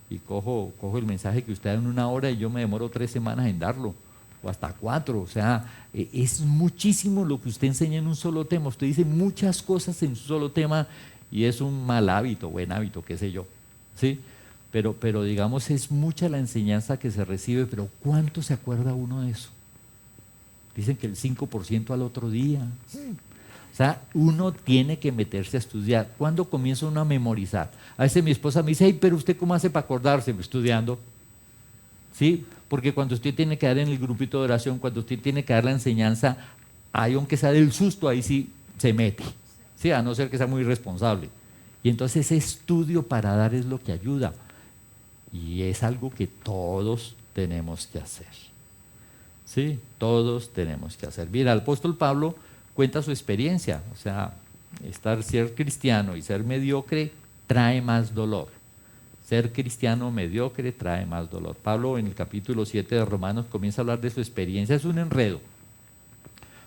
Speaker 1: y cojo el mensaje que usted da en 1 hora y yo me demoro 3 semanas en darlo, o hasta 4. O sea, es muchísimo lo que usted enseña en un solo tema. Usted dice muchas cosas en un solo tema y es un mal hábito, buen hábito, qué sé yo. ¿Sí? Pero digamos, es mucha la enseñanza que se recibe, pero ¿cuánto se acuerda uno de eso? Dicen que el 5% al otro día. O sea, uno tiene que meterse a estudiar. ¿Cuándo comienza uno a memorizar? A veces mi esposa me dice, hey, pero ¿usted cómo hace para acordarse? Estudiando. ¿Sí? Porque cuando usted tiene que dar en el grupito de oración, cuando usted tiene que dar la enseñanza, ahí aunque sea del susto, ahí sí se mete. ¿Sí? A no ser que sea muy irresponsable. Y entonces ese estudio para dar es lo que ayuda. Y es algo que todos tenemos que hacer. ¿Sí? Todos tenemos que hacer. Mira, el apóstol Pablo cuenta su experiencia. O sea, ser cristiano y ser mediocre trae más dolor. Ser cristiano mediocre trae más dolor. Pablo en el capítulo 7 de Romanos comienza a hablar de su experiencia. Es un enredo.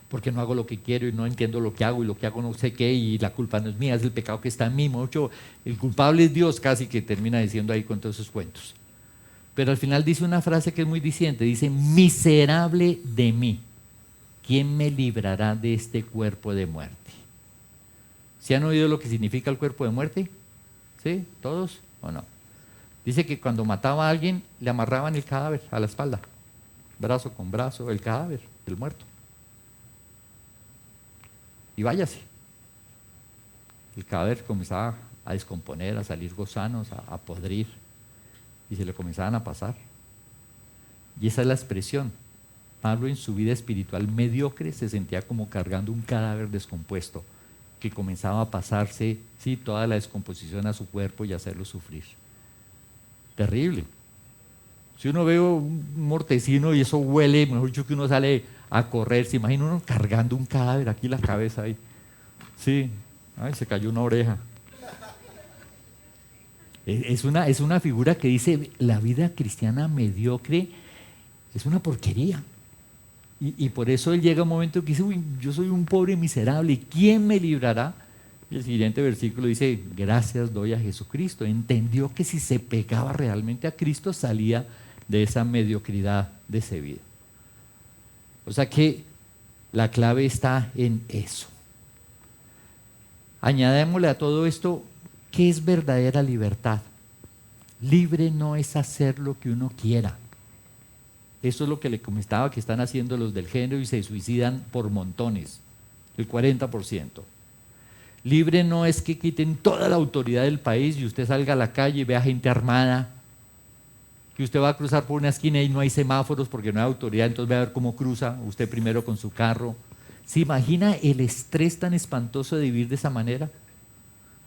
Speaker 1: Porque no hago lo que quiero y no entiendo lo que hago y lo que hago no sé qué y la culpa no es mía, es el pecado que está en mí. Mucho, el culpable es Dios, casi que termina diciendo ahí con todos esos cuentos. Pero al final dice una frase que es muy diciente, dice, miserable de mí, ¿quién me librará de este cuerpo de muerte? ¿Sí han oído lo que significa el cuerpo de muerte? ¿Sí? ¿Todos o no? Dice que cuando mataba a alguien le amarraban el cadáver a la espalda, brazo con brazo, el cadáver del muerto. Y váyase. El cadáver comenzaba a descomponer, a salir gusanos, a podrir, y se le comenzaban a pasar. Y esa es la expresión. Pablo en su vida espiritual mediocre se sentía como cargando un cadáver descompuesto que comenzaba a pasarse, sí, toda la descomposición a su cuerpo y hacerlo sufrir. Terrible. Si uno ve un mortecino y eso huele, mejor dicho que uno sale a correr, se imagina uno cargando un cadáver aquí en la cabeza ahí. Sí, ay, se cayó una oreja. Es una figura que dice, la vida cristiana mediocre es una porquería. Y por eso él llega a un momento que dice, uy, yo soy un pobre miserable, ¿quién me librará? Y el siguiente versículo dice, gracias doy a Jesucristo. Entendió que si se pegaba realmente a Cristo, salía de esa mediocridad de esa vida. O sea que la clave está en eso. Añadémosle a todo esto, ¿qué es verdadera libertad? Libre no es hacer lo que uno quiera. Eso es lo que le comentaba que están haciendo los del género y se suicidan por montones, el 40%. Libre no es que quiten toda la autoridad del país y usted salga a la calle y vea gente armada, que usted va a cruzar por una esquina y no hay semáforos porque no hay autoridad, entonces va a ver cómo cruza, usted primero con su carro. ¿Se imagina el estrés tan espantoso de vivir de esa manera?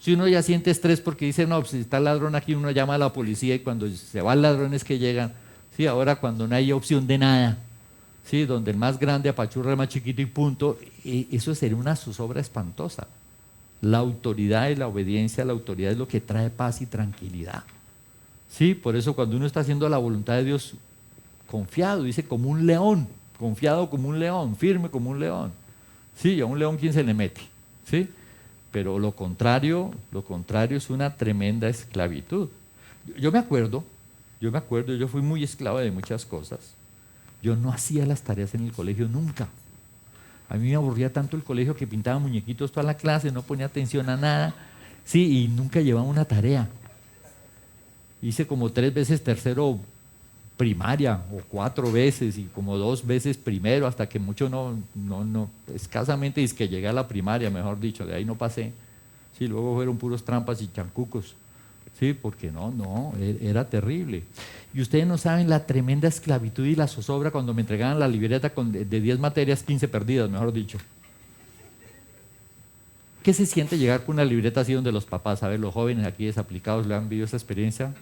Speaker 1: Si uno ya siente estrés porque dice, no, pues si está el ladrón aquí, uno llama a la policía y cuando se van ladrones que llegan, sí, ahora cuando no hay opción de nada, sí, donde el más grande apachurra al más chiquito y punto, eso sería una zozobra espantosa. La autoridad y la obediencia a la autoridad es lo que trae paz y tranquilidad. Sí, por eso cuando uno está haciendo la voluntad de Dios, confiado, dice como un león, confiado como un león, firme como un león. Sí, a un león ¿quién se le mete? Sí, pero lo contrario es una tremenda esclavitud. Yo me acuerdo, yo fui muy esclavo de muchas cosas. Yo no hacía las tareas en el colegio nunca. A mí me aburría tanto el colegio que pintaba muñequitos toda la clase, no ponía atención a nada. Sí, y nunca llevaba una tarea. Hice como 3 veces tercero primaria, o 4 veces, y como 2 veces primero, hasta que mucho escasamente es que llegué a la primaria, mejor dicho, de ahí no pasé. Sí, luego fueron puros trampas y chancucos. Sí, porque era terrible. Y ustedes no saben la tremenda esclavitud y la zozobra cuando me entregaban la libreta de 10 materias, 15 perdidas, mejor dicho. ¿Qué se siente llegar con una libreta así donde los papás, a ver, los jóvenes aquí desaplicados le han vivido esa experiencia?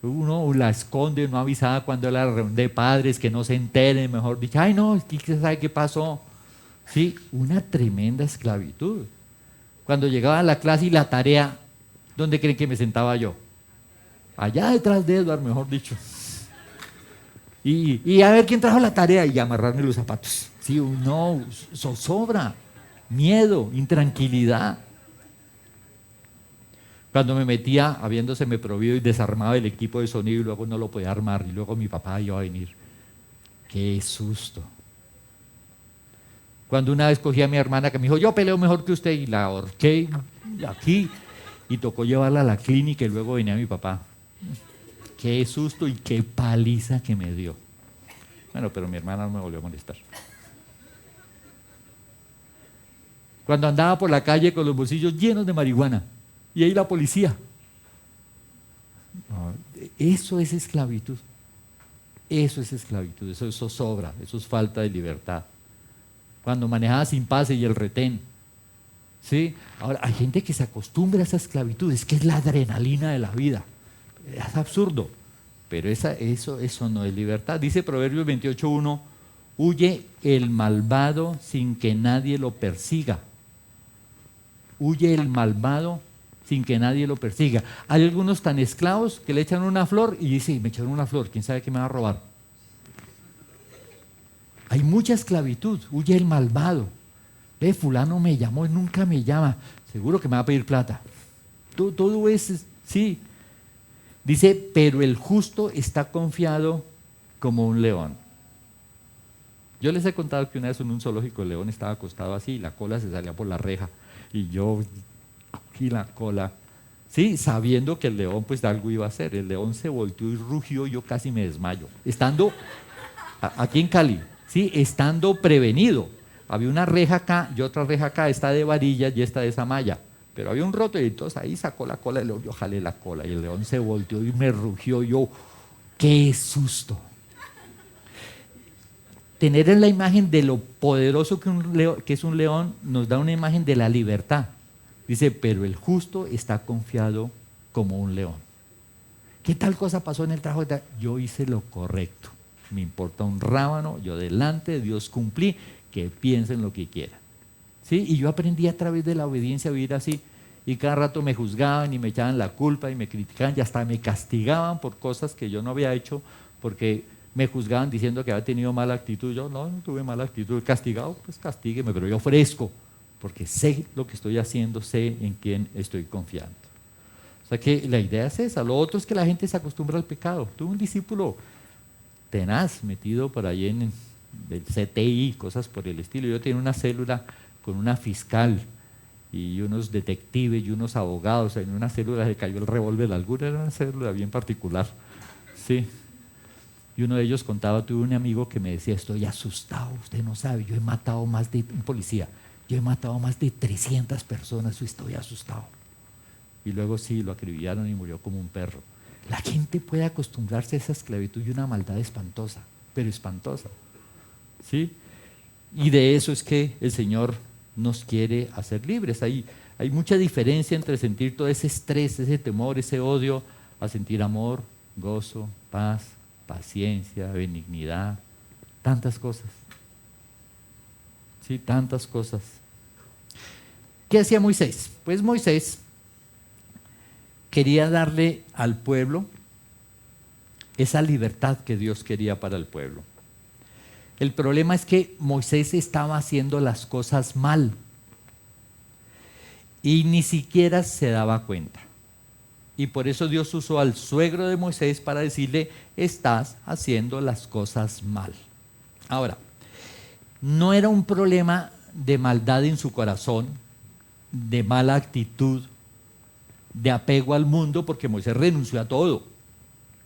Speaker 1: Uno la esconde, no avisaba cuando era la reunión de padres, que no se enteren, mejor dicho, ay no, ¿quién sabe qué pasó? Sí, una tremenda esclavitud. Cuando llegaba a la clase y la tarea, ¿dónde creen que me sentaba yo? Allá detrás de Edward, mejor dicho. Y a ver quién trajo la tarea y amarrarme los zapatos. Sí, no, zozobra, miedo, intranquilidad. Cuando me metía, habiéndoseme prohibido y desarmaba el equipo de sonido y luego no lo podía armar y luego mi papá iba a venir. ¡Qué susto! Cuando una vez cogí a mi hermana que me dijo, yo peleo mejor que usted y la ahorqué aquí y tocó llevarla a la clínica y luego venía mi papá. ¡Qué susto y qué paliza que me dio! Bueno, pero mi hermana no me volvió a molestar. Cuando andaba por la calle con los bolsillos llenos de marihuana y ahí la policía. Eso es esclavitud. Eso es esclavitud, eso es zozobra, eso es falta de libertad. Cuando manejaba sin pase y el retén. ¿Sí? Ahora, hay gente que se acostumbra a esa esclavitud, es que es la adrenalina de la vida. Es absurdo, pero eso no es libertad. Dice Proverbios 28:1, huye el malvado sin que nadie lo persiga. Huye el malvado sin que nadie lo persiga. Hay algunos tan esclavos que le echan una flor y dicen, me echaron una flor, ¿quién sabe qué me va a robar? Hay mucha esclavitud, huye el malvado. Fulano me llamó y nunca me llama, seguro que me va a pedir plata. Todo es, sí. Dice, pero el justo está confiado como un león. Yo les he contado que una vez en un zoológico el león estaba acostado así y la cola se salía por la reja y yo cogí la cola, sí, sabiendo que el león pues algo iba a hacer. El león se volteó y rugió, yo casi me desmayo, estando aquí en Cali, sí, estando prevenido. Había una reja acá y otra reja acá, esta de varillas y esta de esa malla, pero había un roto y entonces ahí sacó la cola del león, yo jalé la cola y el león se volteó y me rugió, yo, qué susto. tener en la imagen de lo poderoso que es un león nos da una imagen de la libertad. Dice, pero el justo está confiado como un león. ¿Qué tal cosa pasó en el trabajo? Yo hice lo correcto. Me importa un rábano, yo delante de Dios cumplí, que piensen lo que quieran. ¿Sí? Y yo aprendí a través de la obediencia a vivir así. Y cada rato me juzgaban y me echaban la culpa y me criticaban y hasta me castigaban por cosas que yo no había hecho, porque me juzgaban diciendo que había tenido mala actitud. Yo no tuve mala actitud. Castigado, pues castígueme, pero yo ofrezco, porque sé lo que estoy haciendo, sé en quién estoy confiando. O sea que la idea es esa. Lo otro es que la gente se acostumbra al pecado. Tuve un discípulo tenaz metido por ahí en el CTI, cosas por el estilo. Yo tenía una célula con una fiscal y unos detectives y unos abogados. En una célula se cayó el revólver de alguna, era una célula bien particular. Sí. Y uno de ellos contaba, tuve un amigo que me decía, estoy asustado, usted no sabe, yo he matado más de, un policía, yo he matado más de 300 personas, yo estoy asustado. Y luego sí, lo acribillaron y murió como un perro. La gente puede acostumbrarse a esa esclavitud y una maldad espantosa, pero espantosa. ¿Sí? Y de eso es que el Señor nos quiere hacer libres. Hay mucha diferencia entre sentir todo ese estrés, ese temor, ese odio, a sentir amor, gozo, paz, paciencia, benignidad, tantas cosas. Sí, tantas cosas. ¿Qué hacía Moisés? Pues Moisés quería darle al pueblo esa libertad que Dios quería para el pueblo. El problema es que Moisés estaba haciendo las cosas mal y ni siquiera se daba cuenta. Y por eso Dios usó al suegro de Moisés para decirle, estás haciendo las cosas mal. Ahora, no era un problema de maldad en su corazón, de mala actitud, de apego al mundo, porque Moisés renunció a todo.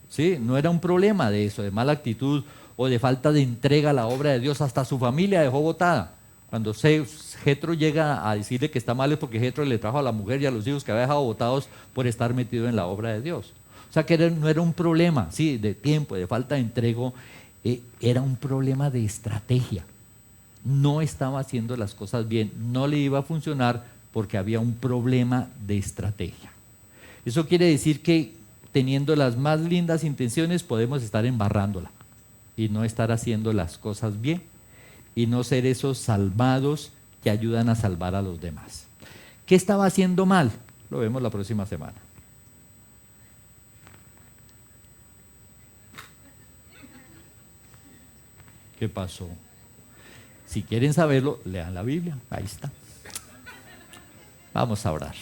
Speaker 1: ¿Sí? No era un problema de eso, de mala actitud o de falta de entrega a la obra de Dios. Hasta su familia dejó botada. Cuando Jetro llega a decirle que está mal es porque Jetro le trajo a la mujer y a los hijos que había dejado botados por estar metido en la obra de Dios. O sea que no era un problema, sí, de tiempo, de falta de entrego, era un problema de estrategia. No estaba haciendo las cosas bien, no le iba a funcionar porque había un problema de estrategia. Eso quiere decir que teniendo las más lindas intenciones podemos estar embarrándola y no estar haciendo las cosas bien y no ser esos salvados que ayudan a salvar a los demás. ¿Qué estaba haciendo mal? Lo vemos la próxima semana. ¿Qué pasó? Si quieren saberlo, lean la Biblia, ahí está. Vamos a orar.